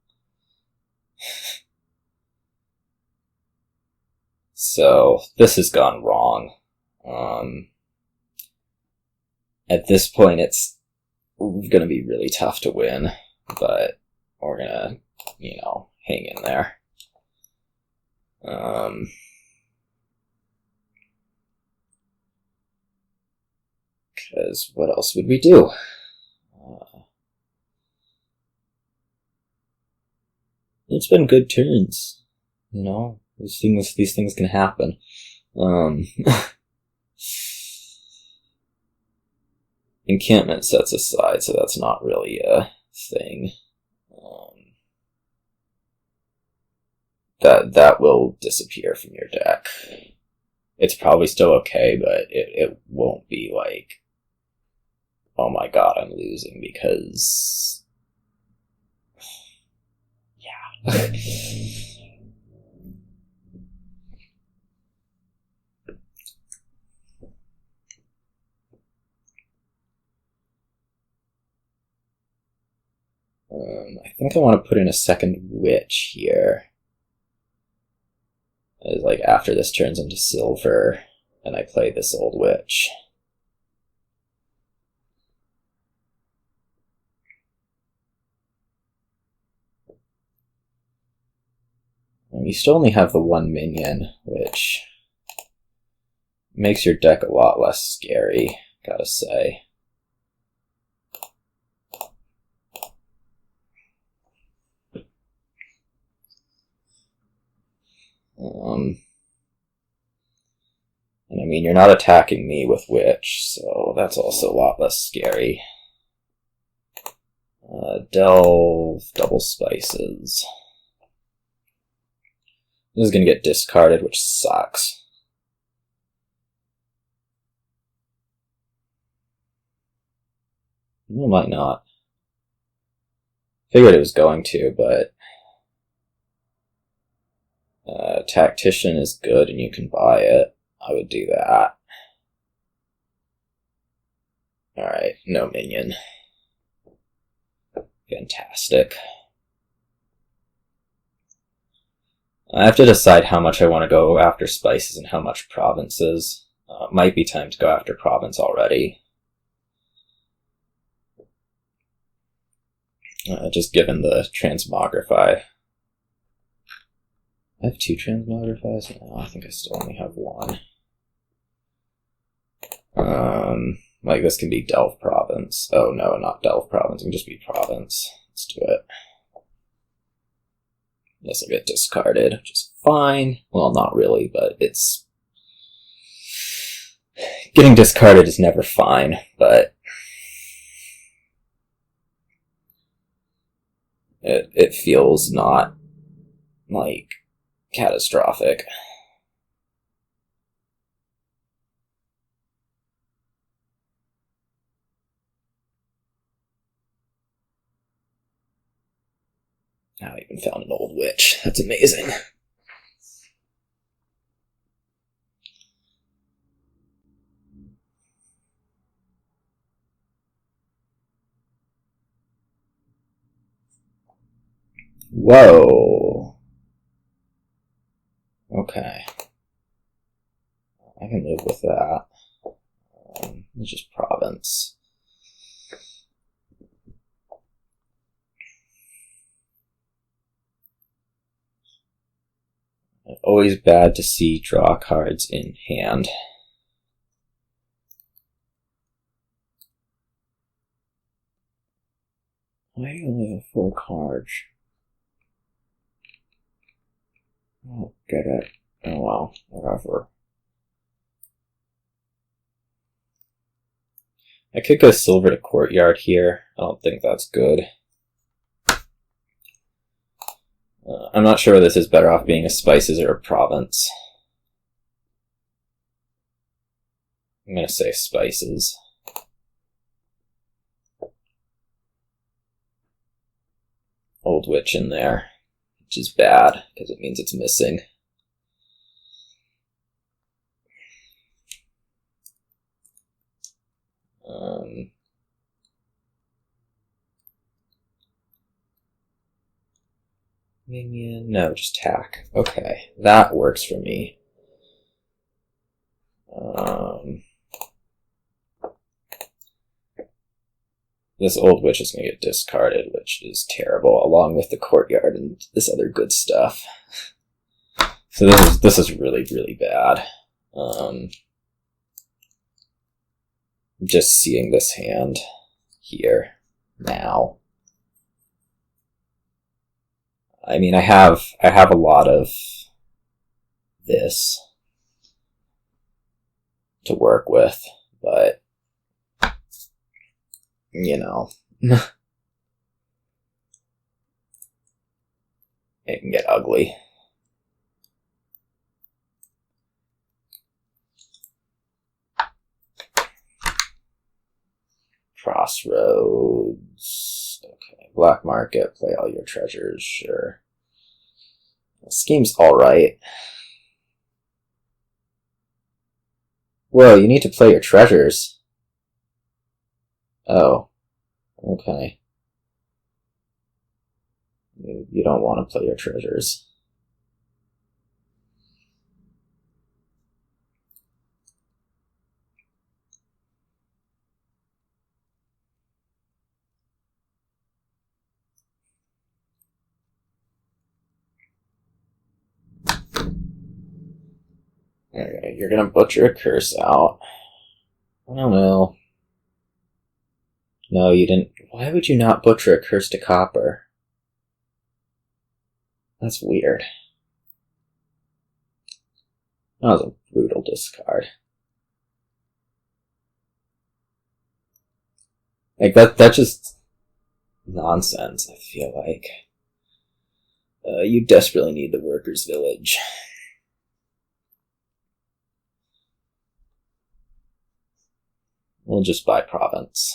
So, this has gone wrong. At this point, it's gonna be really tough to win, but we're gonna, hang in there. Because what else would we do? It's been good turns, These things can happen. Encampment sets aside, so that's not really a thing. That will disappear from your deck. It's probably still okay, but it won't be like, oh my god, I'm losing, because... yeah. I think I want to put in a second witch here. It's like after this turns into silver, and I play this old witch. And you still only have the one minion, which makes your deck a lot less scary, gotta say. And I mean, you're not attacking me with Witch, so that's also a lot less scary. Delve, double spices. This is gonna get discarded, which sucks. No, it might not. Figured it was going to, but... Tactician is good and you can buy it. I would do that. Alright, no minion. Fantastic. I have to decide how much I want to go after spices and how much provinces. Might be time to go after province already. Just given the Transmogrify. I have 2 Transmogrifys? No, I think I still only have 1. Like this can be Delve Province. Oh no, not Delve Province, it can just be Province. Let's do it. This will get discarded, which is fine. Well, not really, but it's... Getting discarded is never fine, but... It feels not, like, catastrophic. I even found an old witch. That's amazing. Whoa. Okay. I can live with that. It's just province. Always bad to see draw cards in hand. Why do you only have 4 cards? Oh, get it. Oh well, whatever. I could go silver to Courtyard here. I don't think that's good. I'm not sure whether this is better off being a spices or a province. I'm gonna say spices. Old Witch in there, which is bad, because it means it's missing. Minion, no, just tack. Okay, that works for me. This Old Witch is going to get discarded, which is terrible, along with the Courtyard and this other good stuff. So this is really, really bad. Just seeing this hand here now. I mean, I have a lot of this to work with, but you know, it can get ugly. Crossroads. Okay, black market, play all your treasures, sure. The scheme's alright. Whoa, you need to play your treasures. Oh, okay. You don't want to play your treasures. Alright, you're gonna butcher a curse out. I don't know. No, you didn't. Why would you not butcher a curse to copper? That's weird. That was a brutal discard. Like, that's just nonsense, I feel like. You desperately need the workers' village. We'll just buy province.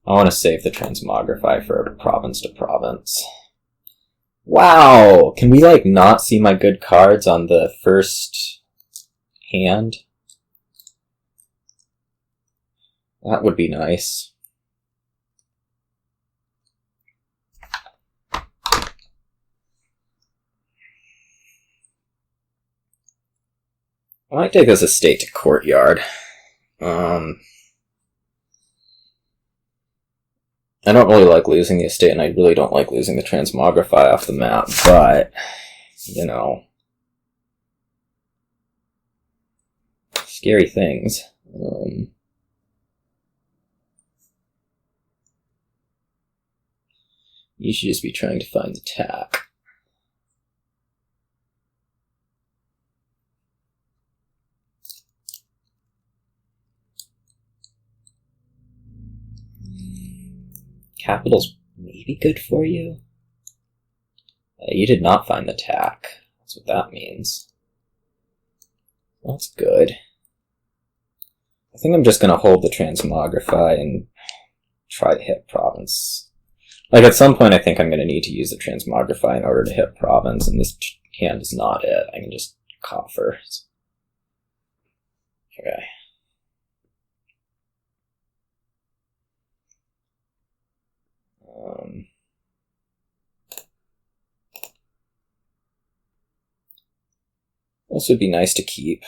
I want to save the Transmogrify for province to province. Wow! Can we, like, not see my good cards on the first hand? That would be nice. I might take this estate to Courtyard. I don't really like losing the estate, and I really don't like losing the Transmogrify off the map, but, you know, scary things. You should just be trying to find the tack. Capital's maybe good for you? You did not find the tack. That's what that means. That's good. I think I'm just going to hold the Transmogrify and try to hit province. Like, at some point I think I'm going to need to use the Transmogrify in order to hit province, and this hand is not it. I can just coffer. Okay. This would be nice to keep.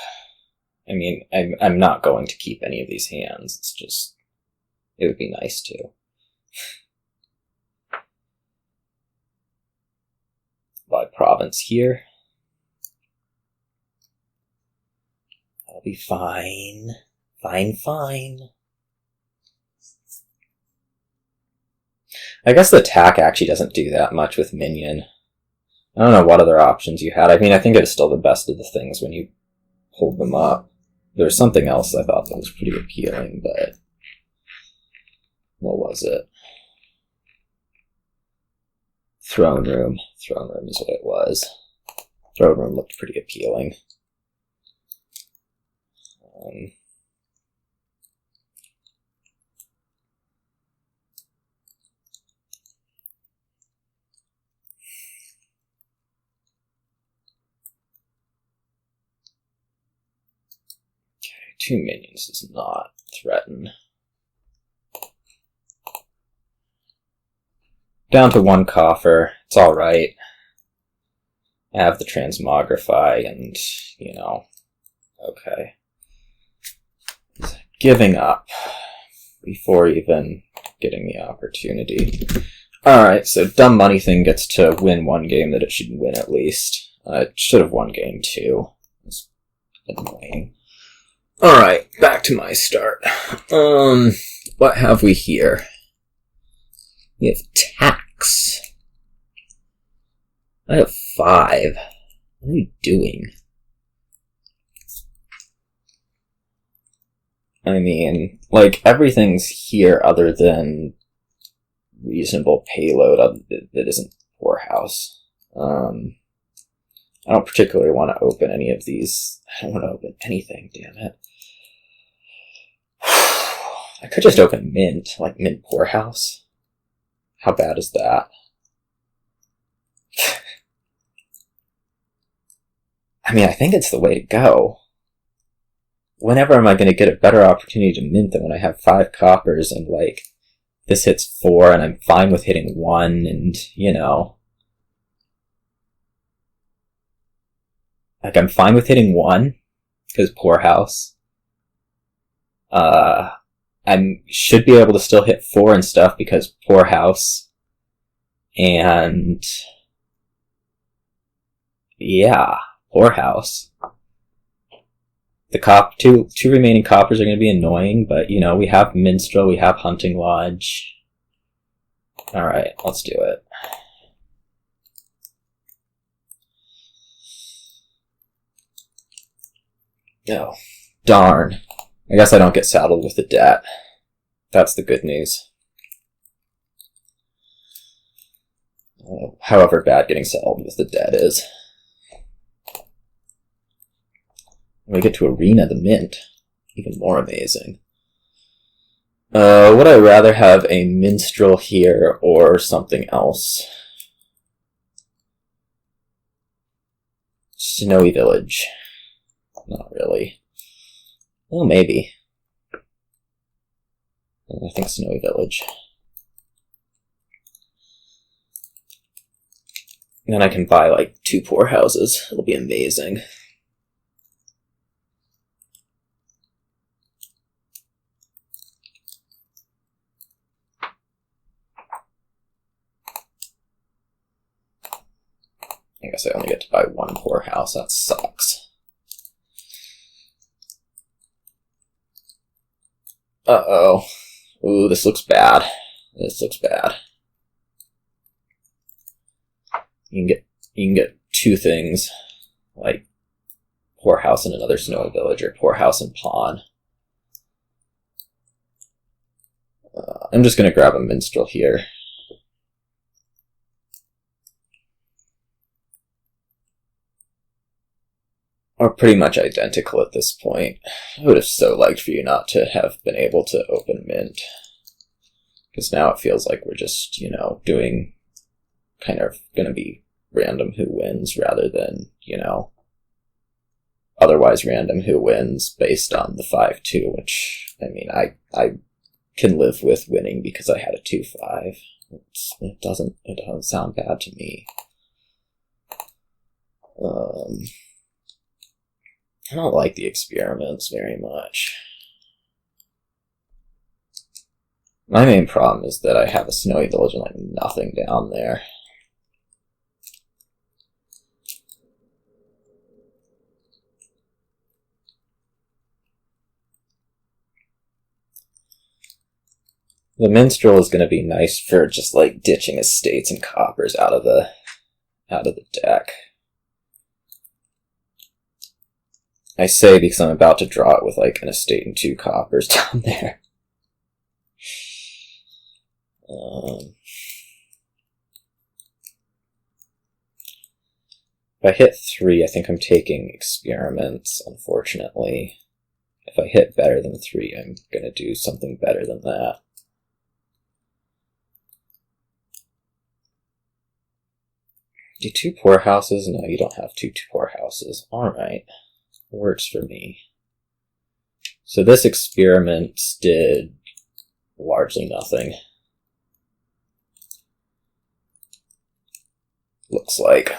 I mean, I'm not going to keep any of these hands. It's just, it would be nice to. Buy province here. I'll be fine. Fine. I guess the attack actually doesn't do that much with Minion. I don't know what other options you had. I mean, I think it's still the best of the things when you hold them up. There was something else I thought that was pretty appealing, but what was it? Throne room. Throne room is what it was. Throne room looked pretty appealing. Okay, 2 minions does not threaten. Down to 1 coffer. It's alright. I have the Transmogrify and, you know, okay. Giving up before even getting the opportunity. Alright, so dumb money thing gets to win 1 game that it should win at least. It should have won game 2. It's annoying. Alright, back to my start. What have we here? We have tax. I have 5. What are you doing? I mean, like, everything's here other than reasonable payload that isn't poorhouse. I don't particularly want to open any of these. I don't want to open anything, damn it. I could just open mint, like mint poorhouse. How bad is that? I mean, I think it's the way to go. Whenever am I going to get a better opportunity to mint than when I have 5 coppers and, like, this hits 4 and I'm fine with hitting 1 and, you know. Like, I'm fine with hitting 1 because poorhouse. I should be able to still hit 4 and stuff because poorhouse. And yeah, poorhouse. The two remaining coppers are going to be annoying, but you know, we have Minstrel, we have Hunting Lodge. Alright, let's do it. Oh, darn. I guess I don't get saddled with the debt. That's the good news. However bad getting saddled with the debt is. We get to Arena the Mint. Even more amazing. Would I rather have a Minstrel here or something else? Snowy Village. Not really. Well, maybe. I think Snowy Village. And then I can buy, like, 2 poorhouses. It'll be amazing. I guess I only get to buy 1 poorhouse. That sucks. Uh-oh. Ooh, this looks bad. This looks bad. You can get 2 things, like poorhouse and another snowy village, or poorhouse and pawn. I'm just gonna grab a minstrel here. Are pretty much identical at this point. I would have so liked for you not to have been able to open mint. Because now it feels like we're just, you know, doing kind of gonna be random who wins rather than, you know, otherwise random who wins based on the 5-2, which, I mean, I can live with winning because I had a 2-5. It doesn't sound bad to me. I don't like the experiments very much. My main problem is that I have a snowy village and like nothing down there. The minstrel is going to be nice for just like ditching estates and coppers out of the deck. I say because I'm about to draw it with like an estate and 2 coppers down there. If I hit 3, I think I'm taking experiments, unfortunately. If I hit better than 3, I'm going to do something better than that. Do 2 poorhouses? No, you don't have 2 poorhouses. Alright. Works for me. So this experiment did largely nothing. Looks like.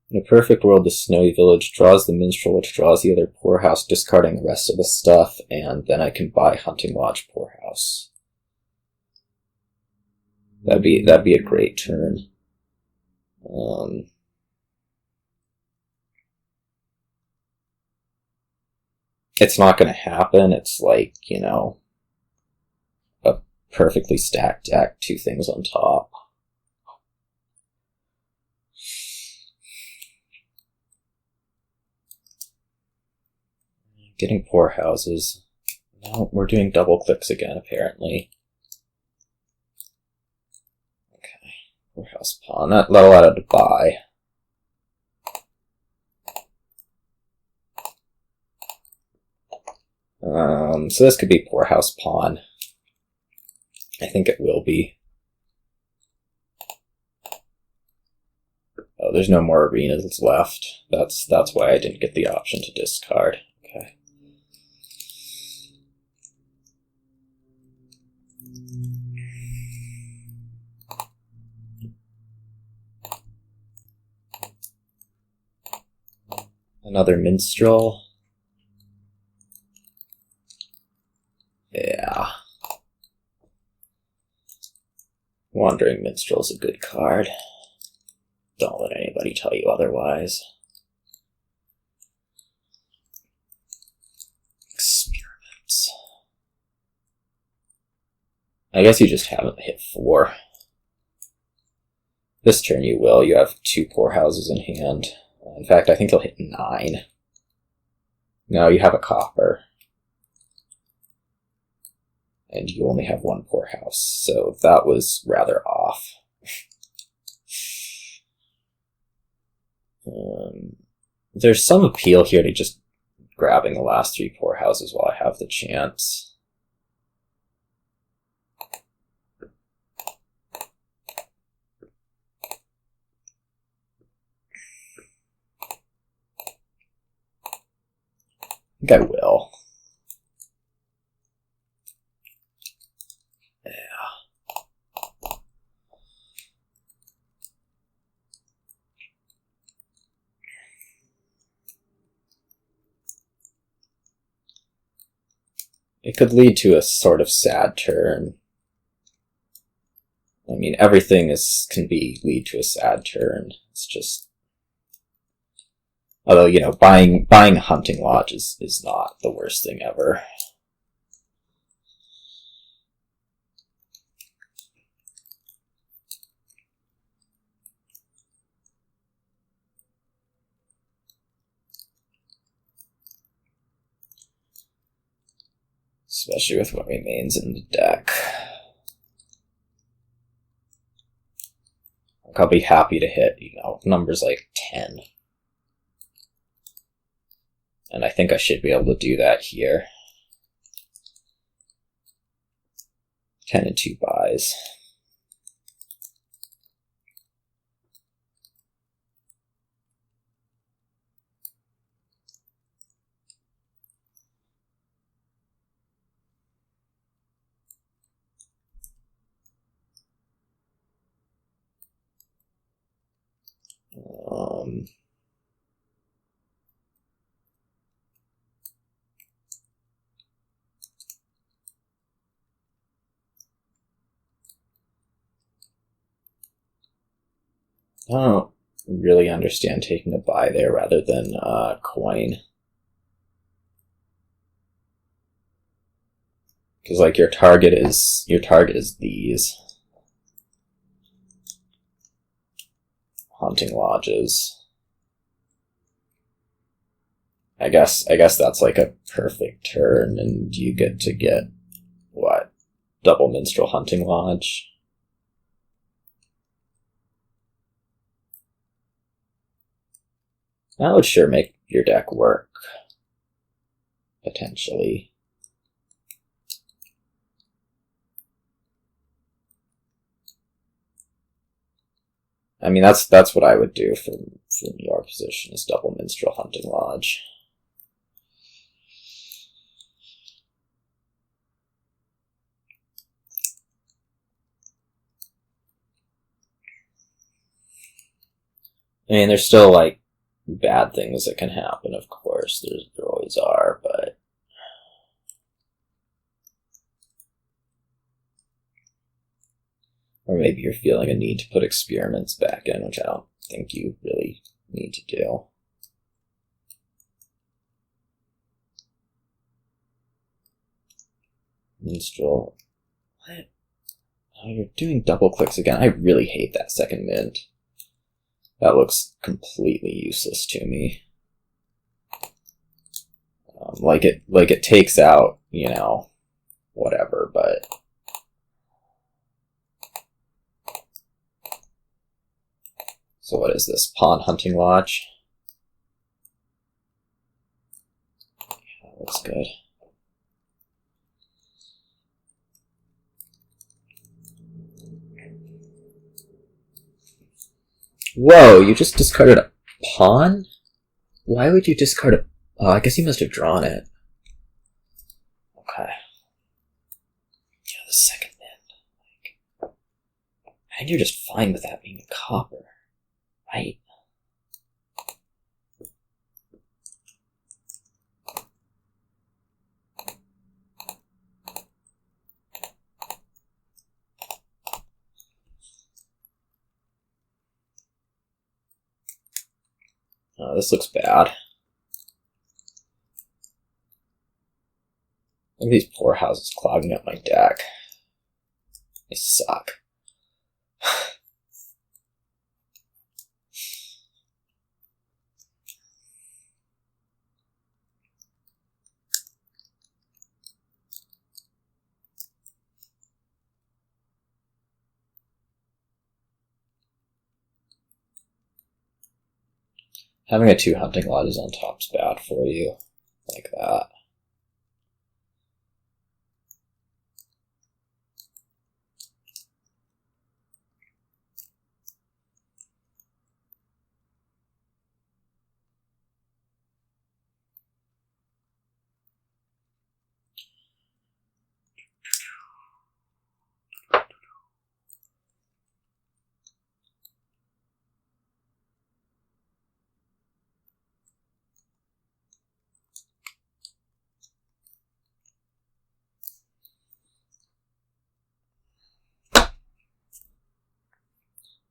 In a perfect world, the snowy village draws the minstrel, which draws the other poorhouse, discarding the rest of the stuff, and then I can buy Hunting Lodge poorhouse. That'd be a great turn. It's not going to happen. It's like, you know, a perfectly stacked deck, 2 things on top. Getting poorhouses. No, we're doing double clicks again, apparently. Okay, poorhouse pawn. That allowed to buy. So this could be poorhouse pawn. I think it will be. Oh, there's no more arenas left. That's why I didn't get the option to discard. Okay. Another minstrel. Yeah. Wandering Minstrel is a good card. Don't let anybody tell you otherwise. Experiments. I guess you just haven't hit 4. This turn you will. You have 2 poorhouses in hand. In fact, I think you'll hit 9. No, you have a copper. And you only have 1 poorhouse, so that was rather off. There's some appeal here to just grabbing the last 3 poorhouses while I have the chance. I think I will. It could lead to a sort of sad turn. I mean, everything can lead to a sad turn. It's just, although, you know, buying a Hunting Lodge is not the worst thing ever. Especially with what remains in the deck. I'll be happy to hit, you know, numbers like 10. And I think I should be able to do that here. 10 and 2 buys. I don't really understand taking a buy there rather than coin. Because like your target is these hunting lodges. I guess that's like a perfect turn, and you get to get what? Double Minstrel Hunting Lodge. That would sure make your deck work. Potentially. I mean, that's what I would do from your position, is double Minstrel Hunting Lodge. I mean, there's still, like, bad things that can happen, of course. There always are, but... Or maybe you're feeling a need to put experiments back in, which I don't think you really need to do. Minstrel. What? Oh, you're doing double clicks again. I really hate that second mint. That looks completely useless to me. Like it takes out, you know, whatever, but... So what is this? Pawn Hunting Lodge? Yeah, that looks good. Whoa, you just discarded a pawn? Why would you discard a... Oh, I guess you must have drawn it. Okay. Yeah, the second end. And you're just fine with that being a copper. Right? Oh, this looks bad. Look at these poor houses clogging up my deck. They suck. Having a 2 hunting lodges on top's bad for you, like that.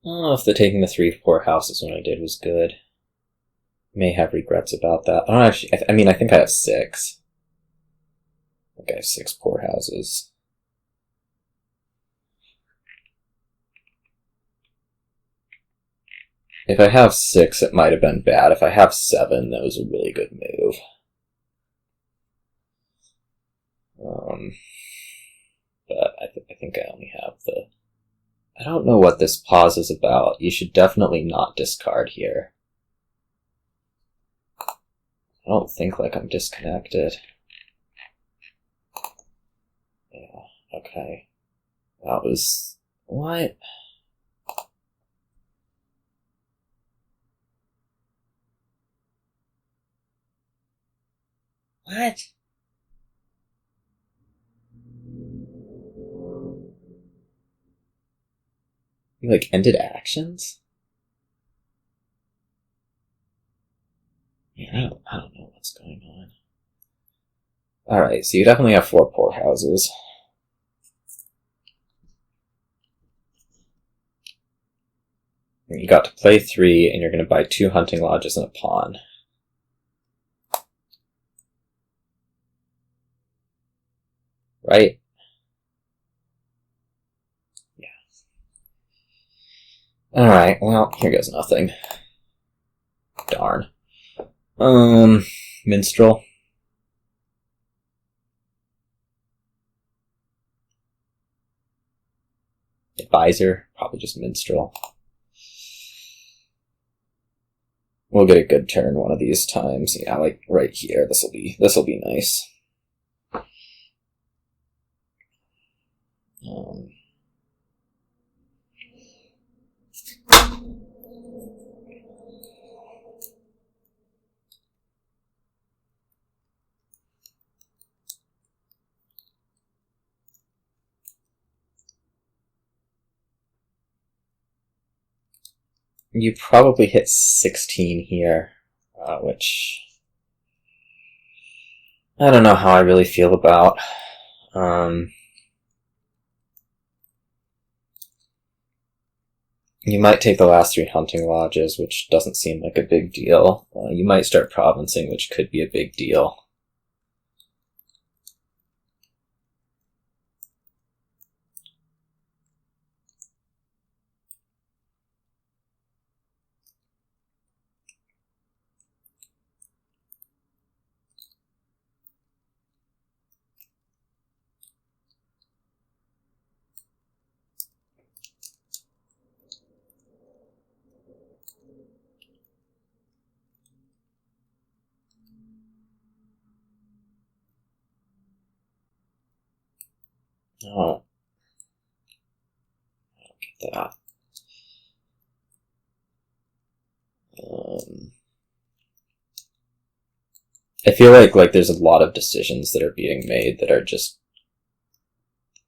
I don't know if the taking the 3 poor houses when I did was good. May have regrets about that. I don't actually. I mean, I think I have 6. I think I have 6 poor houses. If I have 6, it might have been bad. If I have 7, that was a really good move. But I think I only have the... I don't know what this pause is about. You should definitely not discard here. I don't think like I'm disconnected. Yeah, okay. That was... What? What? You, like, ended actions? Yeah, I don't know what's going on. Alright, so you definitely have 4 poor houses. You got to play 3, and you're going to buy 2 hunting lodges and a pawn. Right? Alright, well, here goes nothing. Darn. Minstrel. Advisor, probably just Minstrel. We'll get a good turn one of these times. Yeah, like right here. This'll be nice. You probably hit 16 here, which I don't know how I really feel about. You might take the last 3 hunting lodges, which doesn't seem like a big deal. You might start provincing, which could be a big deal. Oh, I don't get that. I feel like there's a lot of decisions that are being made that are just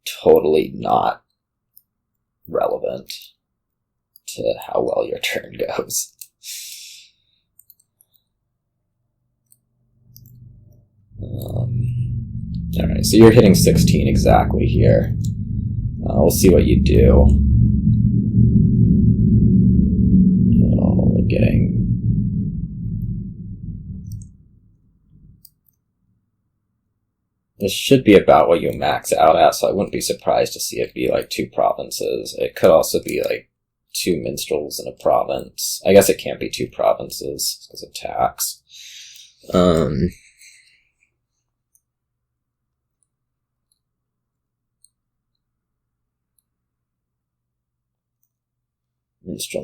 totally not relevant to how well your turn goes. Alright, so you're hitting 16 exactly here. We'll see what you do. Oh, we're getting... This should be about what you max out at, so I wouldn't be surprised to see it be like 2 provinces. It could also be like 2 minstrels in a province. I guess it can't be 2 provinces because of tax.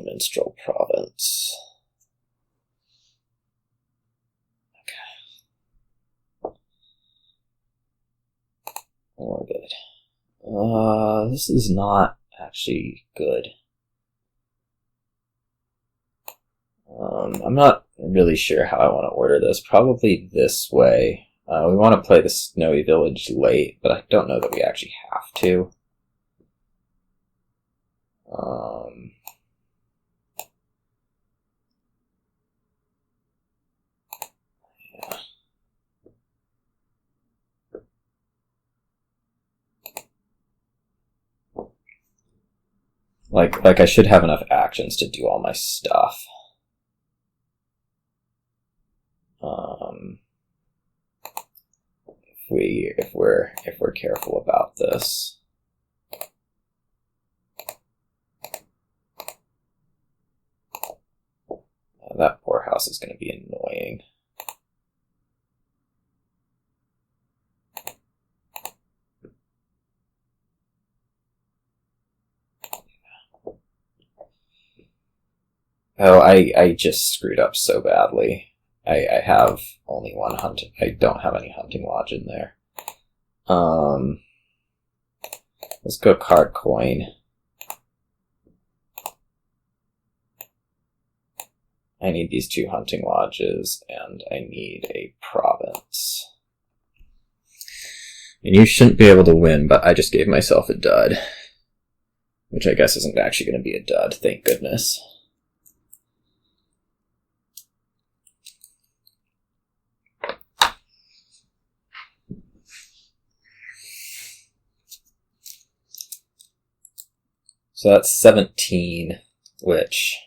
Minstrel province. Okay. More good. This is not actually good. I'm not really sure how I want to order this. Probably this way. We want to play the Snowy Village late, but I don't know that we actually have to. Like I should have enough actions to do all my stuff. If we're careful about this. That poorhouse is going to be annoying. Oh, I just screwed up so badly. I have only 1 hunting. I don't have any hunting lodge in there. Let's go card coin. I need these 2 hunting lodges, and I need a province. And you shouldn't be able to win, but I just gave myself a dud. Which I guess isn't actually going to be a dud, thank goodness. So that's 17, which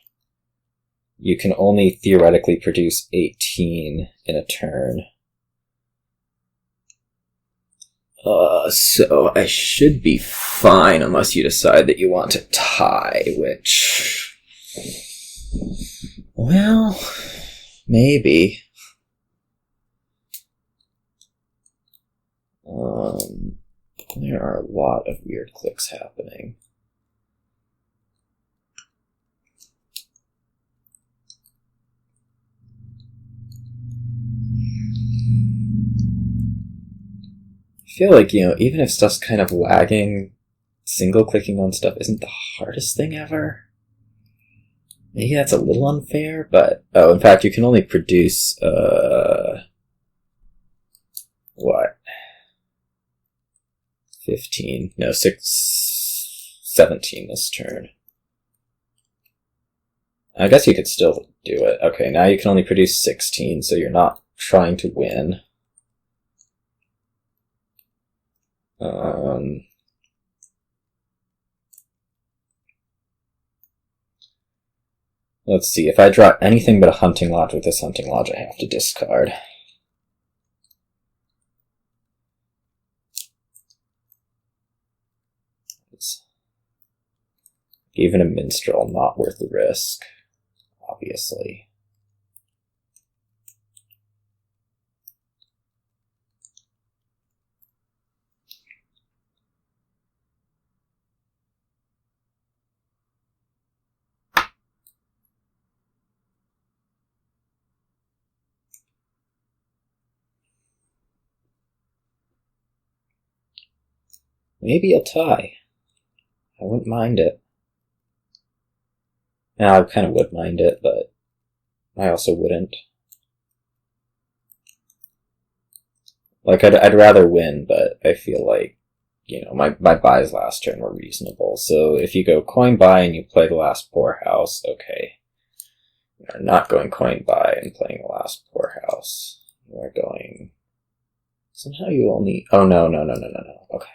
you can only theoretically produce 18 in a turn. So I should be fine unless you decide that you want to tie, which Well, maybe. There are a lot of weird clicks happening. I feel like, even if stuff's kind of lagging, single-clicking on stuff isn't the hardest thing ever. Maybe that's a little unfair, but... Oh, in fact, you can only produce, what? 15. No, 17 this turn. I guess you could still do it. Okay, now you can only produce 16, so you're not trying to win. Let's see, if I draw anything but a hunting lodge with this hunting lodge, I have to discard. Even a minstrel, not worth the risk, obviously. Maybe I'll tie. I wouldn't mind it. Now, I kind of would mind it, but I also wouldn't. Like, I'd rather win, but I feel like, my buys last turn were reasonable. So if you go coin buy and you play the last poorhouse, okay. You're not going coin buy and playing the last poorhouse. You are going... Somehow you only... Oh, no. Okay.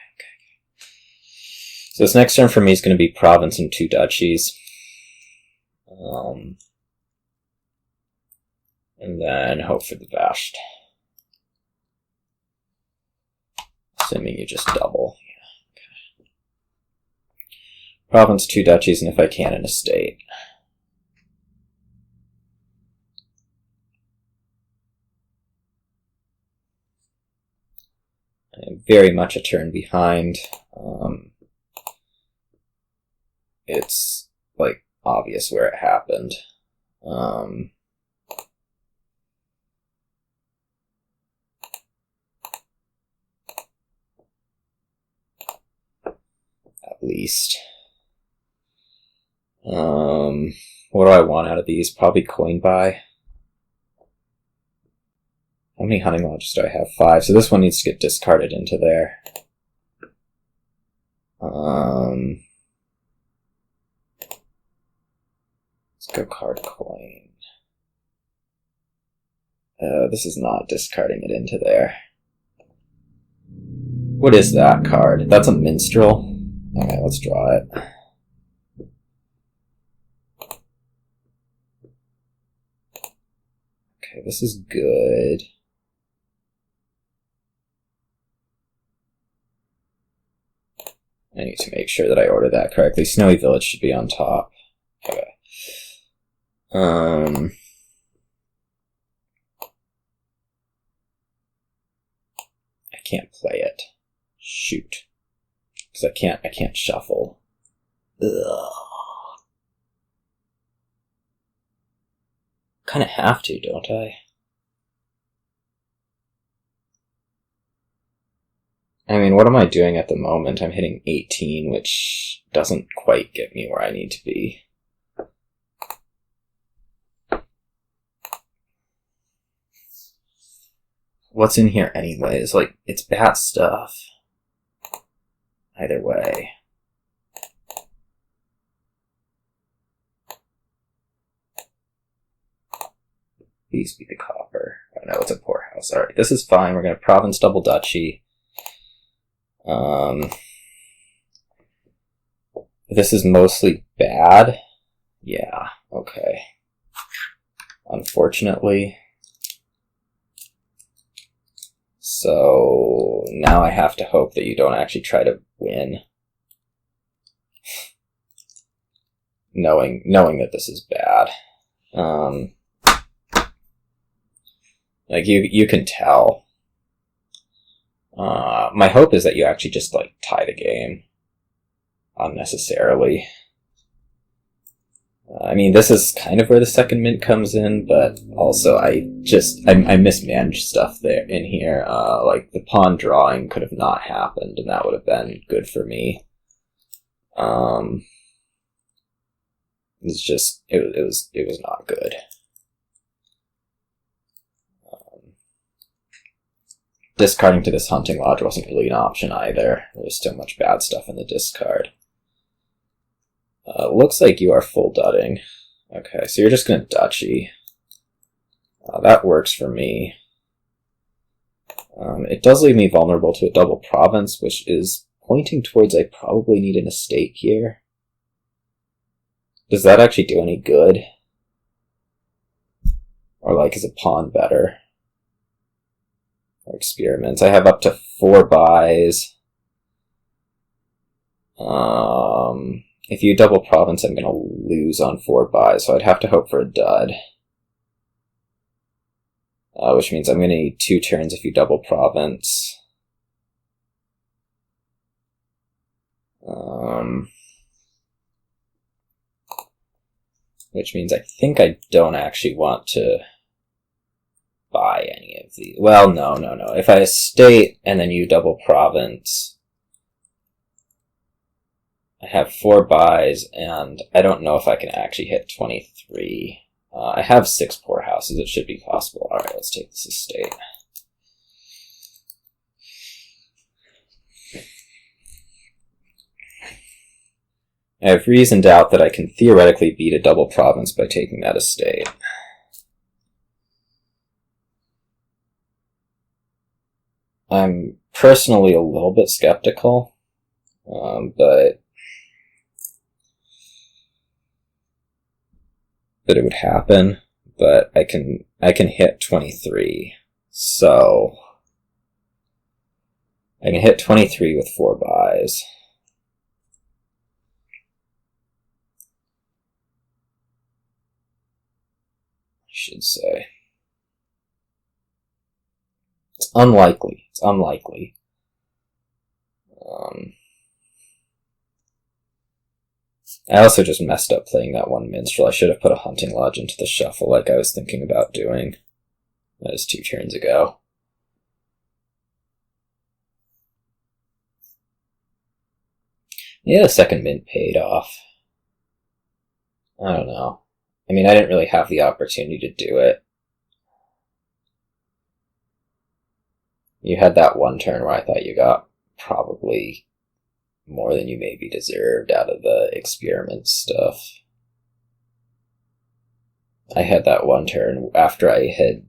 So this next turn for me is going to be province and 2 duchies. And then hope for the best. Assuming you just double. Yeah, okay. Province, 2 duchies, and if I can, an estate. I am very much a turn behind. It's, like, obvious where it happened. At least. What do I want out of these? Probably coin buy. How many hunting lodges do I have? 5. So this one needs to get discarded into there. Let's go card coin. This is not discarding it into there. What is that card? That's a minstrel? Okay, let's draw it. Okay, this is good. I need to make sure that I order that correctly. Snowy Village should be on top. Okay. I can't play it. Shoot. Because I can't shuffle. Ugh. Kinda have to, don't I? I mean, what am I doing at the moment? I'm hitting 18, which doesn't quite get me where I need to be. What's in here anyways? Like, it's bad stuff. Either way. Please be the copper. Oh no, it's a poorhouse. Alright, this is fine. We're going to province double duchy. This is mostly bad. Yeah, okay. Unfortunately. So now I have to hope that you don't actually try to win. knowing that this is bad. Like, you can tell. My hope is that you actually just, like, tie the game unnecessarily. I mean, this is kind of where the second mint comes in, but also I mismanaged stuff there in here. Like, the pawn drawing could have not happened, and that would have been good for me. It's just, it was not good. Discarding to this Hunting Lodge wasn't really an option either. There's so much bad stuff in the discard. Looks like you are full dudding. Okay, so you're just going to duchy. That works for me. It does leave me vulnerable to a double province, which is pointing towards I probably need an estate here. Does that actually do any good? Or, like, is a pawn better? Or experiments. I have up to 4 buys. If you double province, I'm going to lose on 4 buys, so I'd have to hope for a dud. Which means I'm going to need 2 turns if you double province. Which means I think I don't actually want to buy any of these. Well, no. If I estate and then you double province, I have 4 buys, and I don't know if I can actually hit 23. I have 6 poor houses. It should be possible. Alright, let's take this estate. I have reasoned out that I can theoretically beat a double province by taking that estate. I'm personally a little bit skeptical, but that it would happen, but I can hit 23, so I can hit 23 with 4 buys. I should say. It's unlikely. I also just messed up playing that one Minstrel. I should have put a Hunting Lodge into the shuffle like I was thinking about doing. That was 2 turns ago. Yeah, the second mint paid off. I don't know. I mean, I didn't really have the opportunity to do it. You had that one turn where I thought you got probably more than you maybe deserved out of the experiment stuff. I had that one turn after I had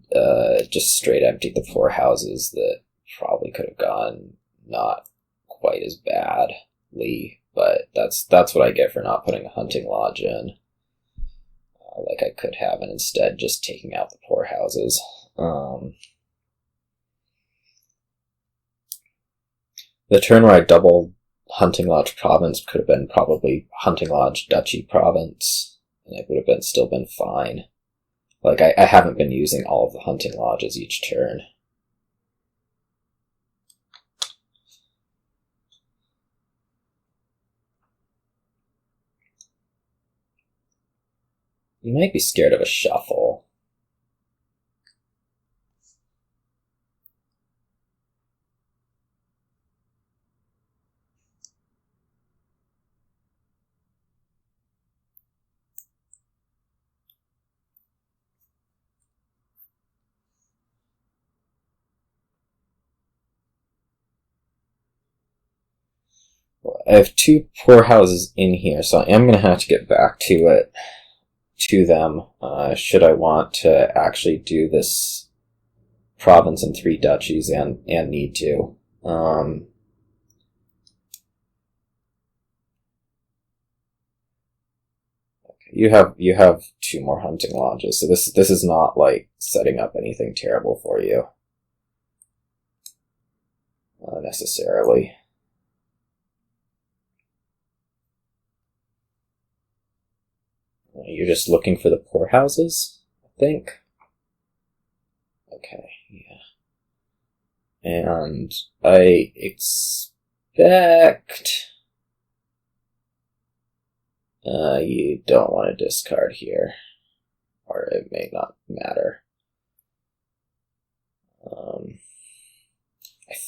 just straight emptied the 4 houses that probably could have gone not quite as badly, but that's what I get for not putting a Hunting Lodge in. Like I could have, and instead just taking out the poor houses. The turn where I doubled Hunting Lodge Province could have been probably Hunting Lodge Duchy Province, and it would have still been fine. Like, I haven't been using all of the Hunting Lodges each turn. You might be scared of a shuffle. I have 2 poor houses in here, so I am going to have to get back to them, should I want to actually do this province and 3 duchies and need to. You have 2 more Hunting Lodges, so this is not like setting up anything terrible for you. Necessarily. just looking for the poorhouses, I think. Okay, yeah. And I expect... you don't want to discard here, or it may not matter. I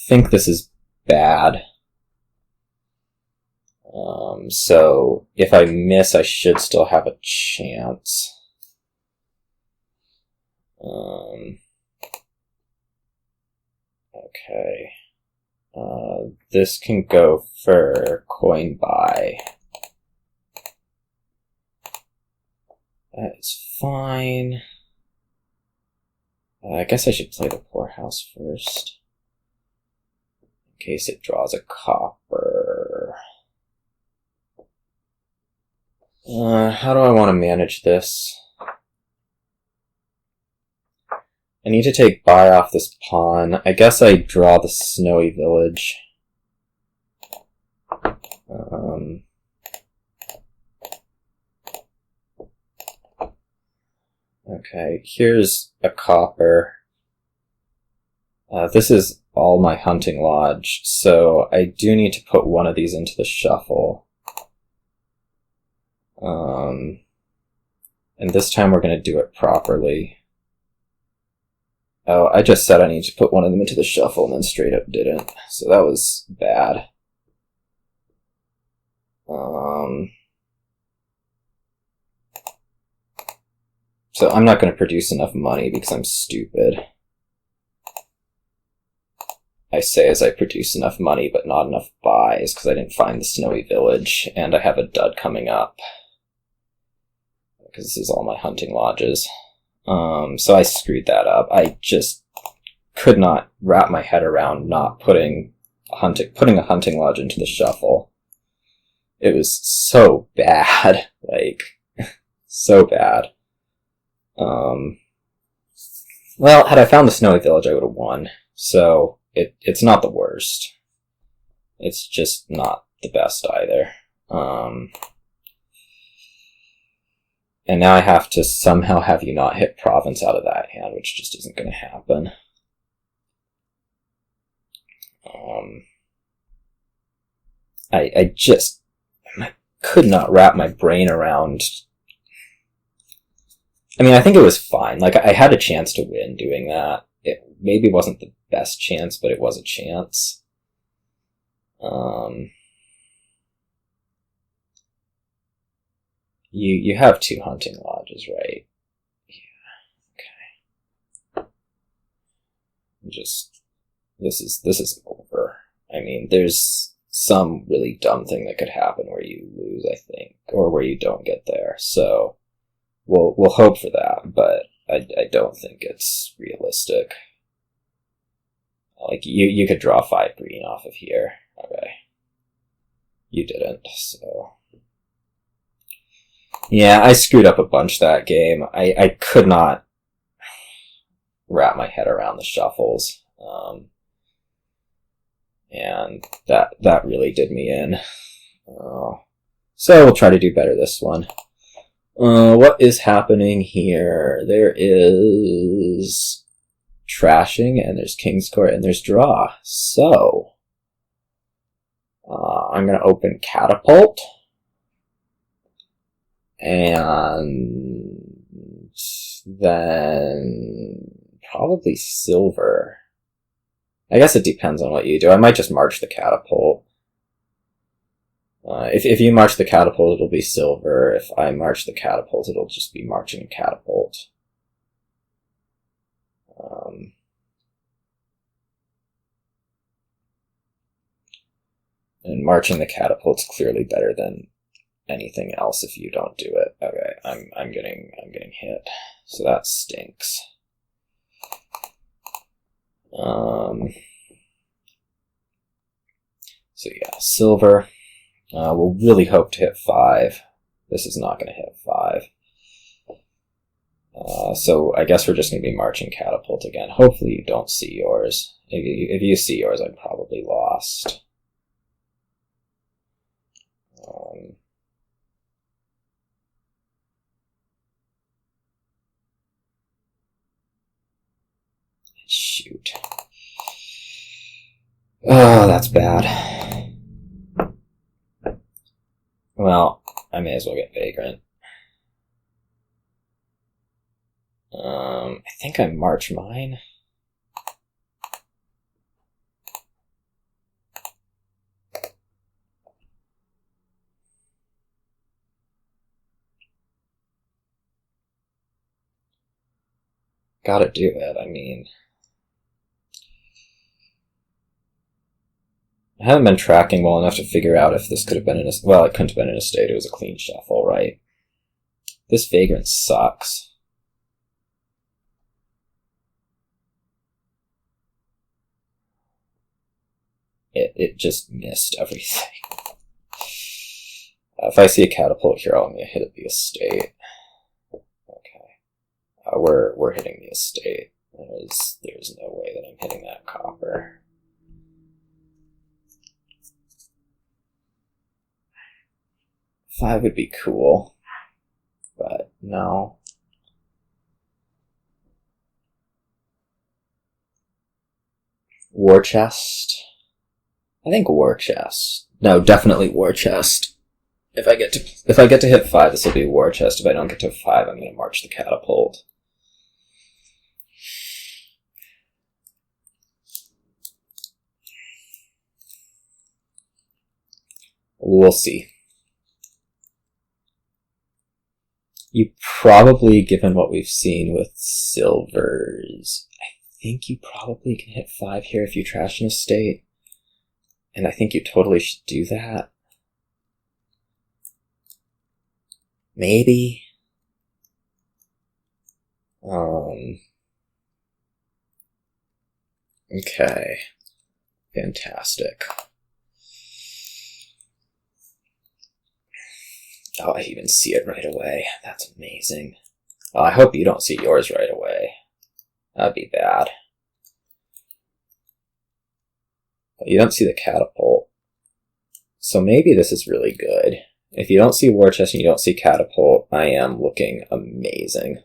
think this is bad. So if I miss, I should still have a chance. Okay. This can go for coin buy. That's fine. I guess I should play the poorhouse first, in case it draws a copper. How do I want to manage this? I need to take buy off this pawn. I guess I draw the snowy village. Okay, here's a copper. This is all my hunting lodge, so I do need to put one of these into the shuffle. And this time we're going to do it properly. Oh, I just said I need to put one of them into the shuffle and then straight up didn't, so that was bad. So I'm not going to produce enough money because I'm stupid. I say as I produce enough money, but not enough buys because I didn't find the snowy village, and I have a dud coming up. Because this is all my hunting lodges. So I screwed that up. I just could not wrap my head around not putting a hunting lodge into the shuffle. It was so bad. Like, so bad. Well, had I found the snowy village, I would have won. So, it's not the worst. It's just not the best either. And now I have to somehow have you not hit province out of that hand, which just isn't going to happen. I could not wrap my brain around... I mean, I think it was fine. Like, I had a chance to win doing that. It maybe wasn't the best chance, but it was a chance. You have 2 hunting lodges, right? Yeah, okay. This is over. I mean, there's some really dumb thing that could happen where you lose, I think, or where you don't get there. So we'll hope for that, but I don't think it's realistic. Like you could draw 5 green off of here. Okay, you didn't, so. Yeah, I screwed up a bunch that game. I could not wrap my head around the shuffles. And that really did me in. So we'll try to do better this one. What is happening here? There is trashing, and there's King's Court, and there's draw. So, I'm going to open Catapult. And then probably silver. I guess it depends on what you do. I might just march the Catapult. If you march the Catapult, it'll be silver. If I march the Catapult, it'll just be marching a Catapult. And marching the Catapult's clearly better than anything else if you don't do it. Okay, I'm getting hit, so that stinks. So yeah, silver. We'll really hope to hit 5. This is not going to hit 5. So I guess we're just going to be marching Catapult again. Hopefully you don't see yours. If you see yours, I'm probably lost. Shoot. Oh, that's bad. Well, I may as well get Vagrant. I think I march mine. Gotta do it, I mean. I haven't been tracking well enough to figure out if this could have been in a... Well, it couldn't have been in a state, it was a clean shuffle, right? This Vagrant sucks. It just missed everything. If I see a Catapult here, I'm going to hit at the estate. Okay. We're hitting the estate. There's no way that I'm hitting that copper. Five would be cool, but no. War chest. I think war chest. No, definitely war chest. If I get to hit 5, this will be war chest. If I don't get to 5, I'm going to march the Catapult. We'll see. You probably, given what we've seen with silvers, I think you probably can hit 5 here if you trash an estate. And I think you totally should do that. Maybe. Okay. Fantastic. Oh, I even see it right away. That's amazing. Oh, I hope you don't see yours right away. That'd be bad. But you don't see the Catapult. So maybe this is really good. If you don't see War Chest and you don't see Catapult, I am looking amazing.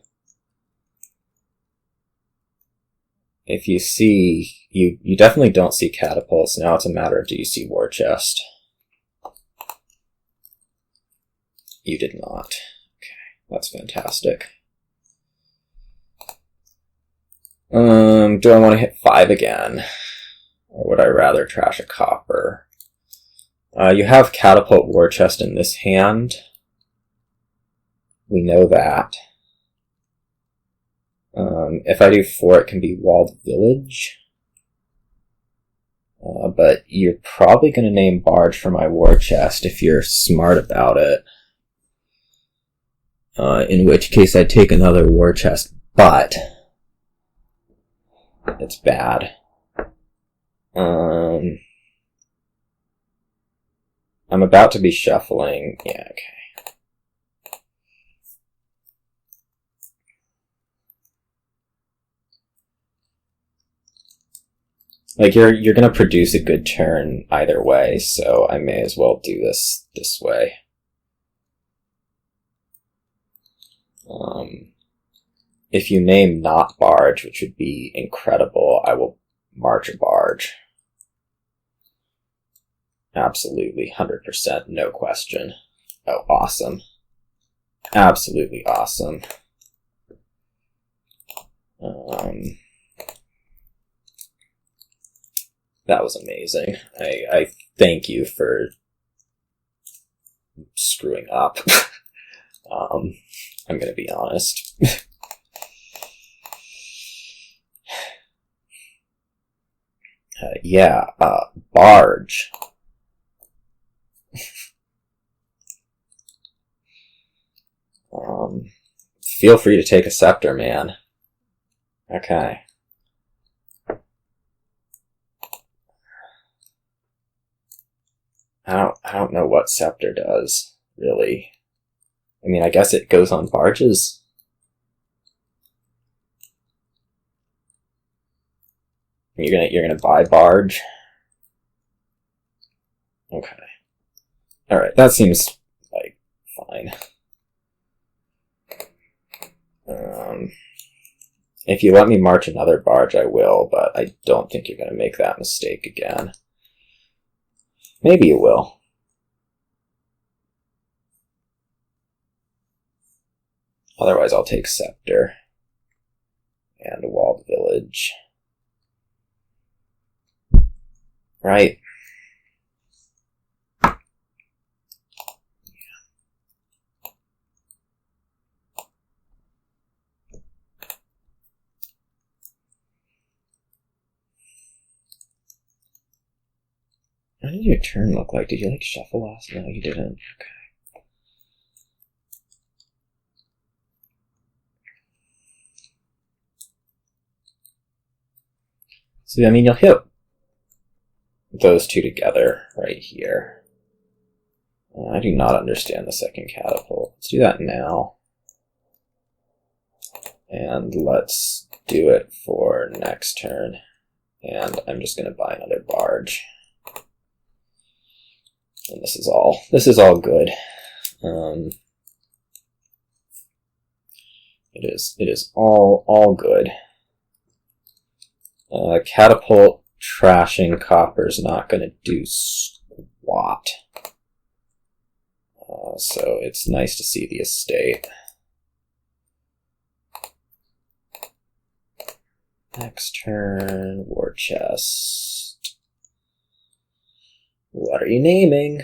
If you see... You definitely don't see Catapult, so now it's a matter of do you see War Chest. You did not. Okay, that's fantastic. Do I want to hit 5 again? Or would I rather trash a copper? You have Catapult War Chest in this hand. We know that. If I do 4, it can be Walled Village. But you're probably going to name Barge for my War Chest if you're smart about it. In which case I'd take another War Chest, but it's bad. I'm about to be shuffling. Yeah, okay. Like, you're gonna produce a good turn either way, so I may as well do this way. If you name not Barge, which would be incredible, I will march a Barge. Absolutely, 100%, no question. Oh, awesome. Absolutely awesome. That was amazing. I thank you for screwing up. I'm gonna be honest. Yeah, Barge. Feel free to take a Scepter, man. Okay. I don't know what Scepter does, really. I mean, I guess it goes on barges. You're gonna buy Barge. Okay. Alright, that seems like fine. If you let me march another barge, I will, but I don't think you're going to make that mistake again. Maybe you will. Otherwise, I'll take Scepter and a walled village. Right. What did your turn look like? Did you like shuffle last? No, you didn't. Okay. So, I mean, you'll hit those two together right here. I do not understand the second catapult. Let's do that now. And let's do it for next turn. And I'm just going to buy another barge. And this is all good. It is all good. Catapult trashing copper's not going to do squat. So it's nice to see the estate. Next turn, war chest. What are you naming?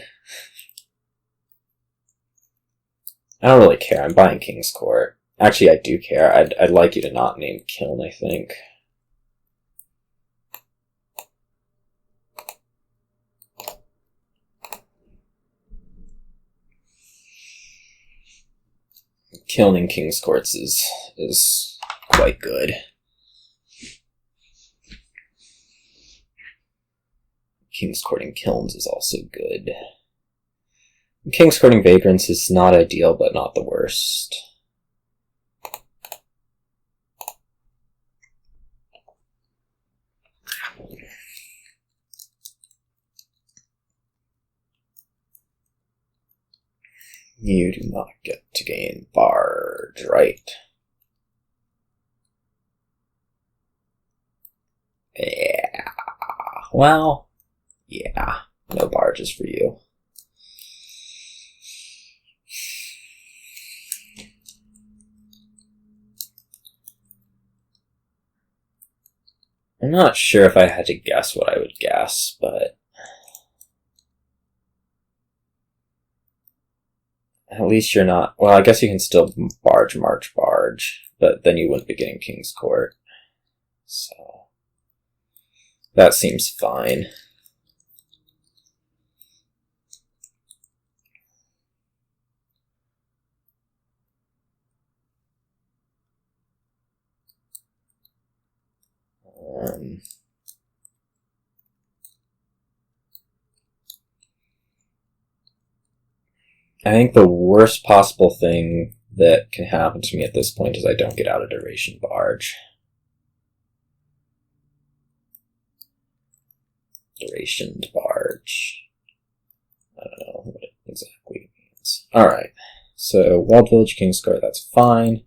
I don't really care. I'm buying King's Court. Actually, I do care. I'd like you to not name Kiln, I think. Kiln in King's Courts is quite good. King's Courting Kilns is also good. King's Courting Vagrants is not ideal, but not the worst. You do not get to gain Barge, right? Yeah. Well, yeah. No barges for you. I'm not sure if I had to guess what I would guess, but at least you're not... Well, I guess you can still barge, march, barge, but then you wouldn't be getting King's Court. So that seems fine. I think the worst possible thing that can happen to me at this point is I don't get out a duration barge. Durationed barge. I don't know what it exactly means. Alright, so Walled Village, King's Court, that's fine.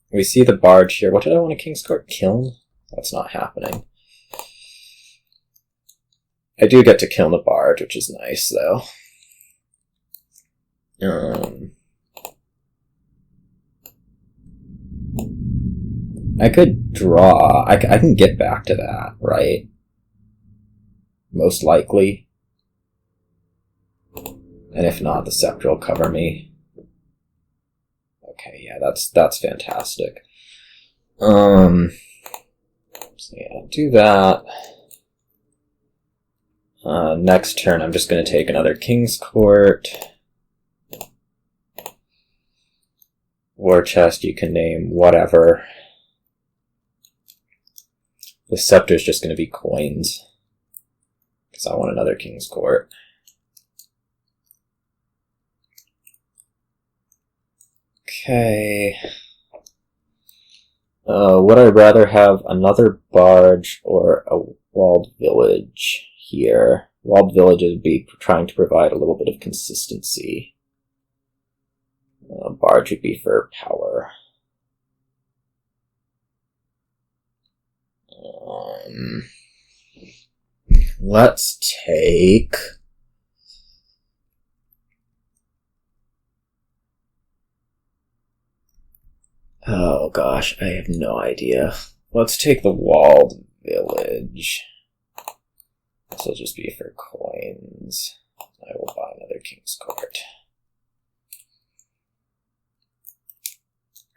We see the barge here. What did I want a King's Court? Kiln? That's not happening. I do get to kill the barge, which is nice, though. I could draw. I can get back to that, right? Most likely. And if not, the Scepter will cover me. Okay, yeah, that's fantastic. So yeah, do that. Next turn, I'm just going to take another King's Court. War chest, you can name whatever. The Scepter is just going to be coins, because I want another King's Court. Okay. Would I rather have another barge or a walled village here? Walled villages would be trying to provide a little bit of consistency. Barge would be for power. Let's take... Oh gosh, I have no idea. Let's take the walled village. This will just be for coins. I will buy another King's Court.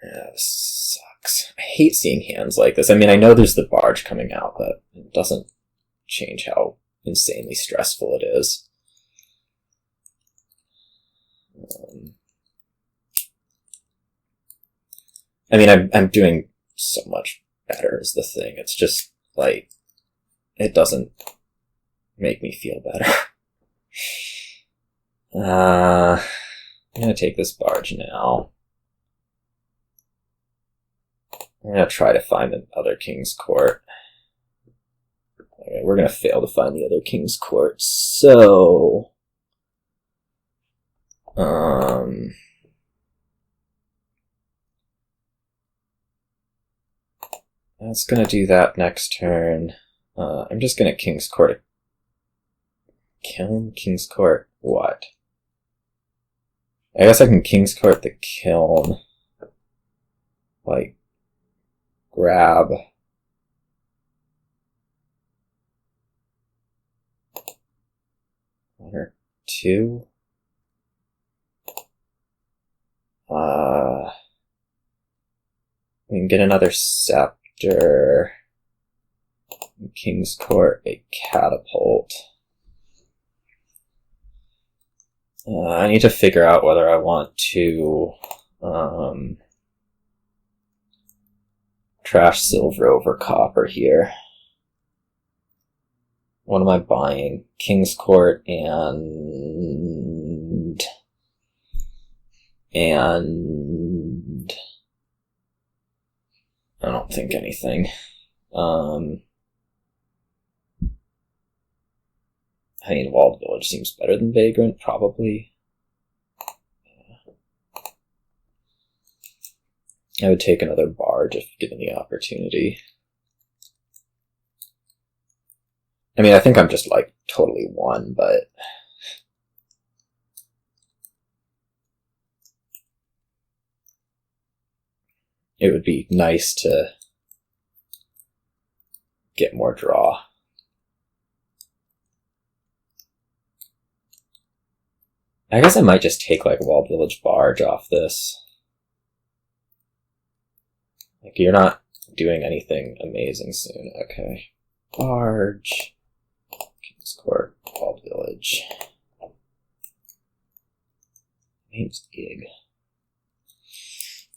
Yeah, this sucks. I hate seeing hands like this. I mean, I know there's the Barge coming out, but it doesn't change how insanely stressful it is. I mean, I'm doing so much better is the thing. It's just, like, it doesn't make me feel better. I'm gonna take this Barge now. I'm gonna try to find the other King's Court. Okay, we're gonna fail to find the other King's Court, so... That's gonna do that next turn. I'm just gonna King's Court. Kiln? King's Court what? I guess I can King's Court the Kiln. Like, grab. One or two. We can get another Scepter. King's Court, a Catapult. I need to figure out whether I want to trash silver over copper here. What am I buying? King's Court and I don't think anything. I mean, Walled Village seems better than Vagrant, probably. I would take another Barge if given the opportunity. I mean, I think I'm just, like, totally won, but... it would be nice to get more draw. I guess I might just take, like, Walled Village Barge off this. Like, you're not doing anything amazing soon. Okay. Barge. King's Court. Walled Village. Name's Gig.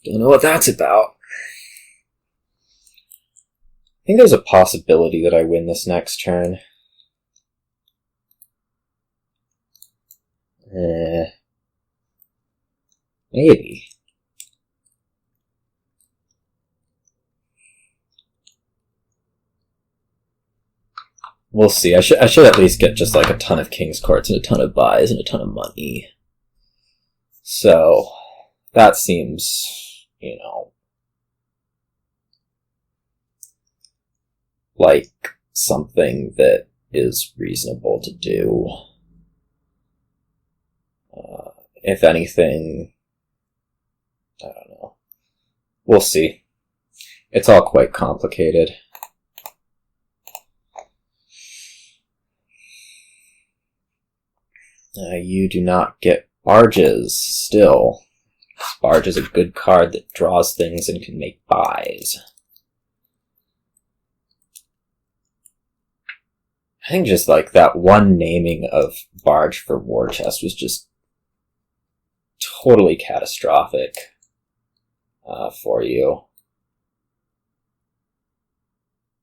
Don't know what that's about. I think there's a possibility that I win this next turn. Maybe. We'll see. I should at least get just like a ton of King's Courts and a ton of buys and a ton of money. So, that seems, you know, like something that is reasonable to do. If anything, I don't know. We'll see. It's all quite complicated. You do not get Barges still. Barge is a good card that draws things and can make buys. I think just like that one naming of Barge for War Chest was just totally catastrophic for you.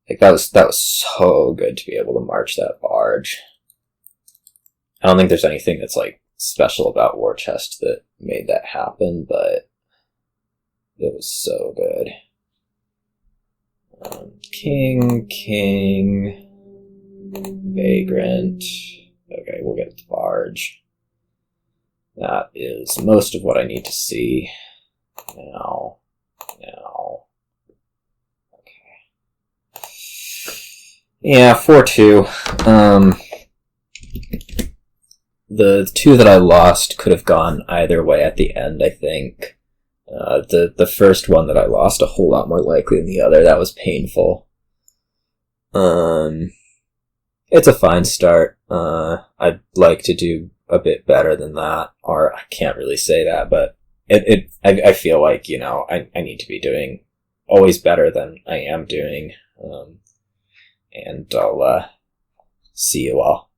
Like that was so good to be able to march that Barge. I don't think there's anything that's like special about War Chest that made that happen, but it was so good. King, Vagrant. Okay, we'll get the Barge. That is most of what I need to see. Now. Okay. Yeah, 4-2. The two that I lost could have gone either way at the end, I think. The first one that I lost a whole lot more likely than the other. That was painful. It's a fine start. I'd like to do a bit better than that, or I can't really say that, but I feel like, I need to be doing always better than I am doing. And I'll see you all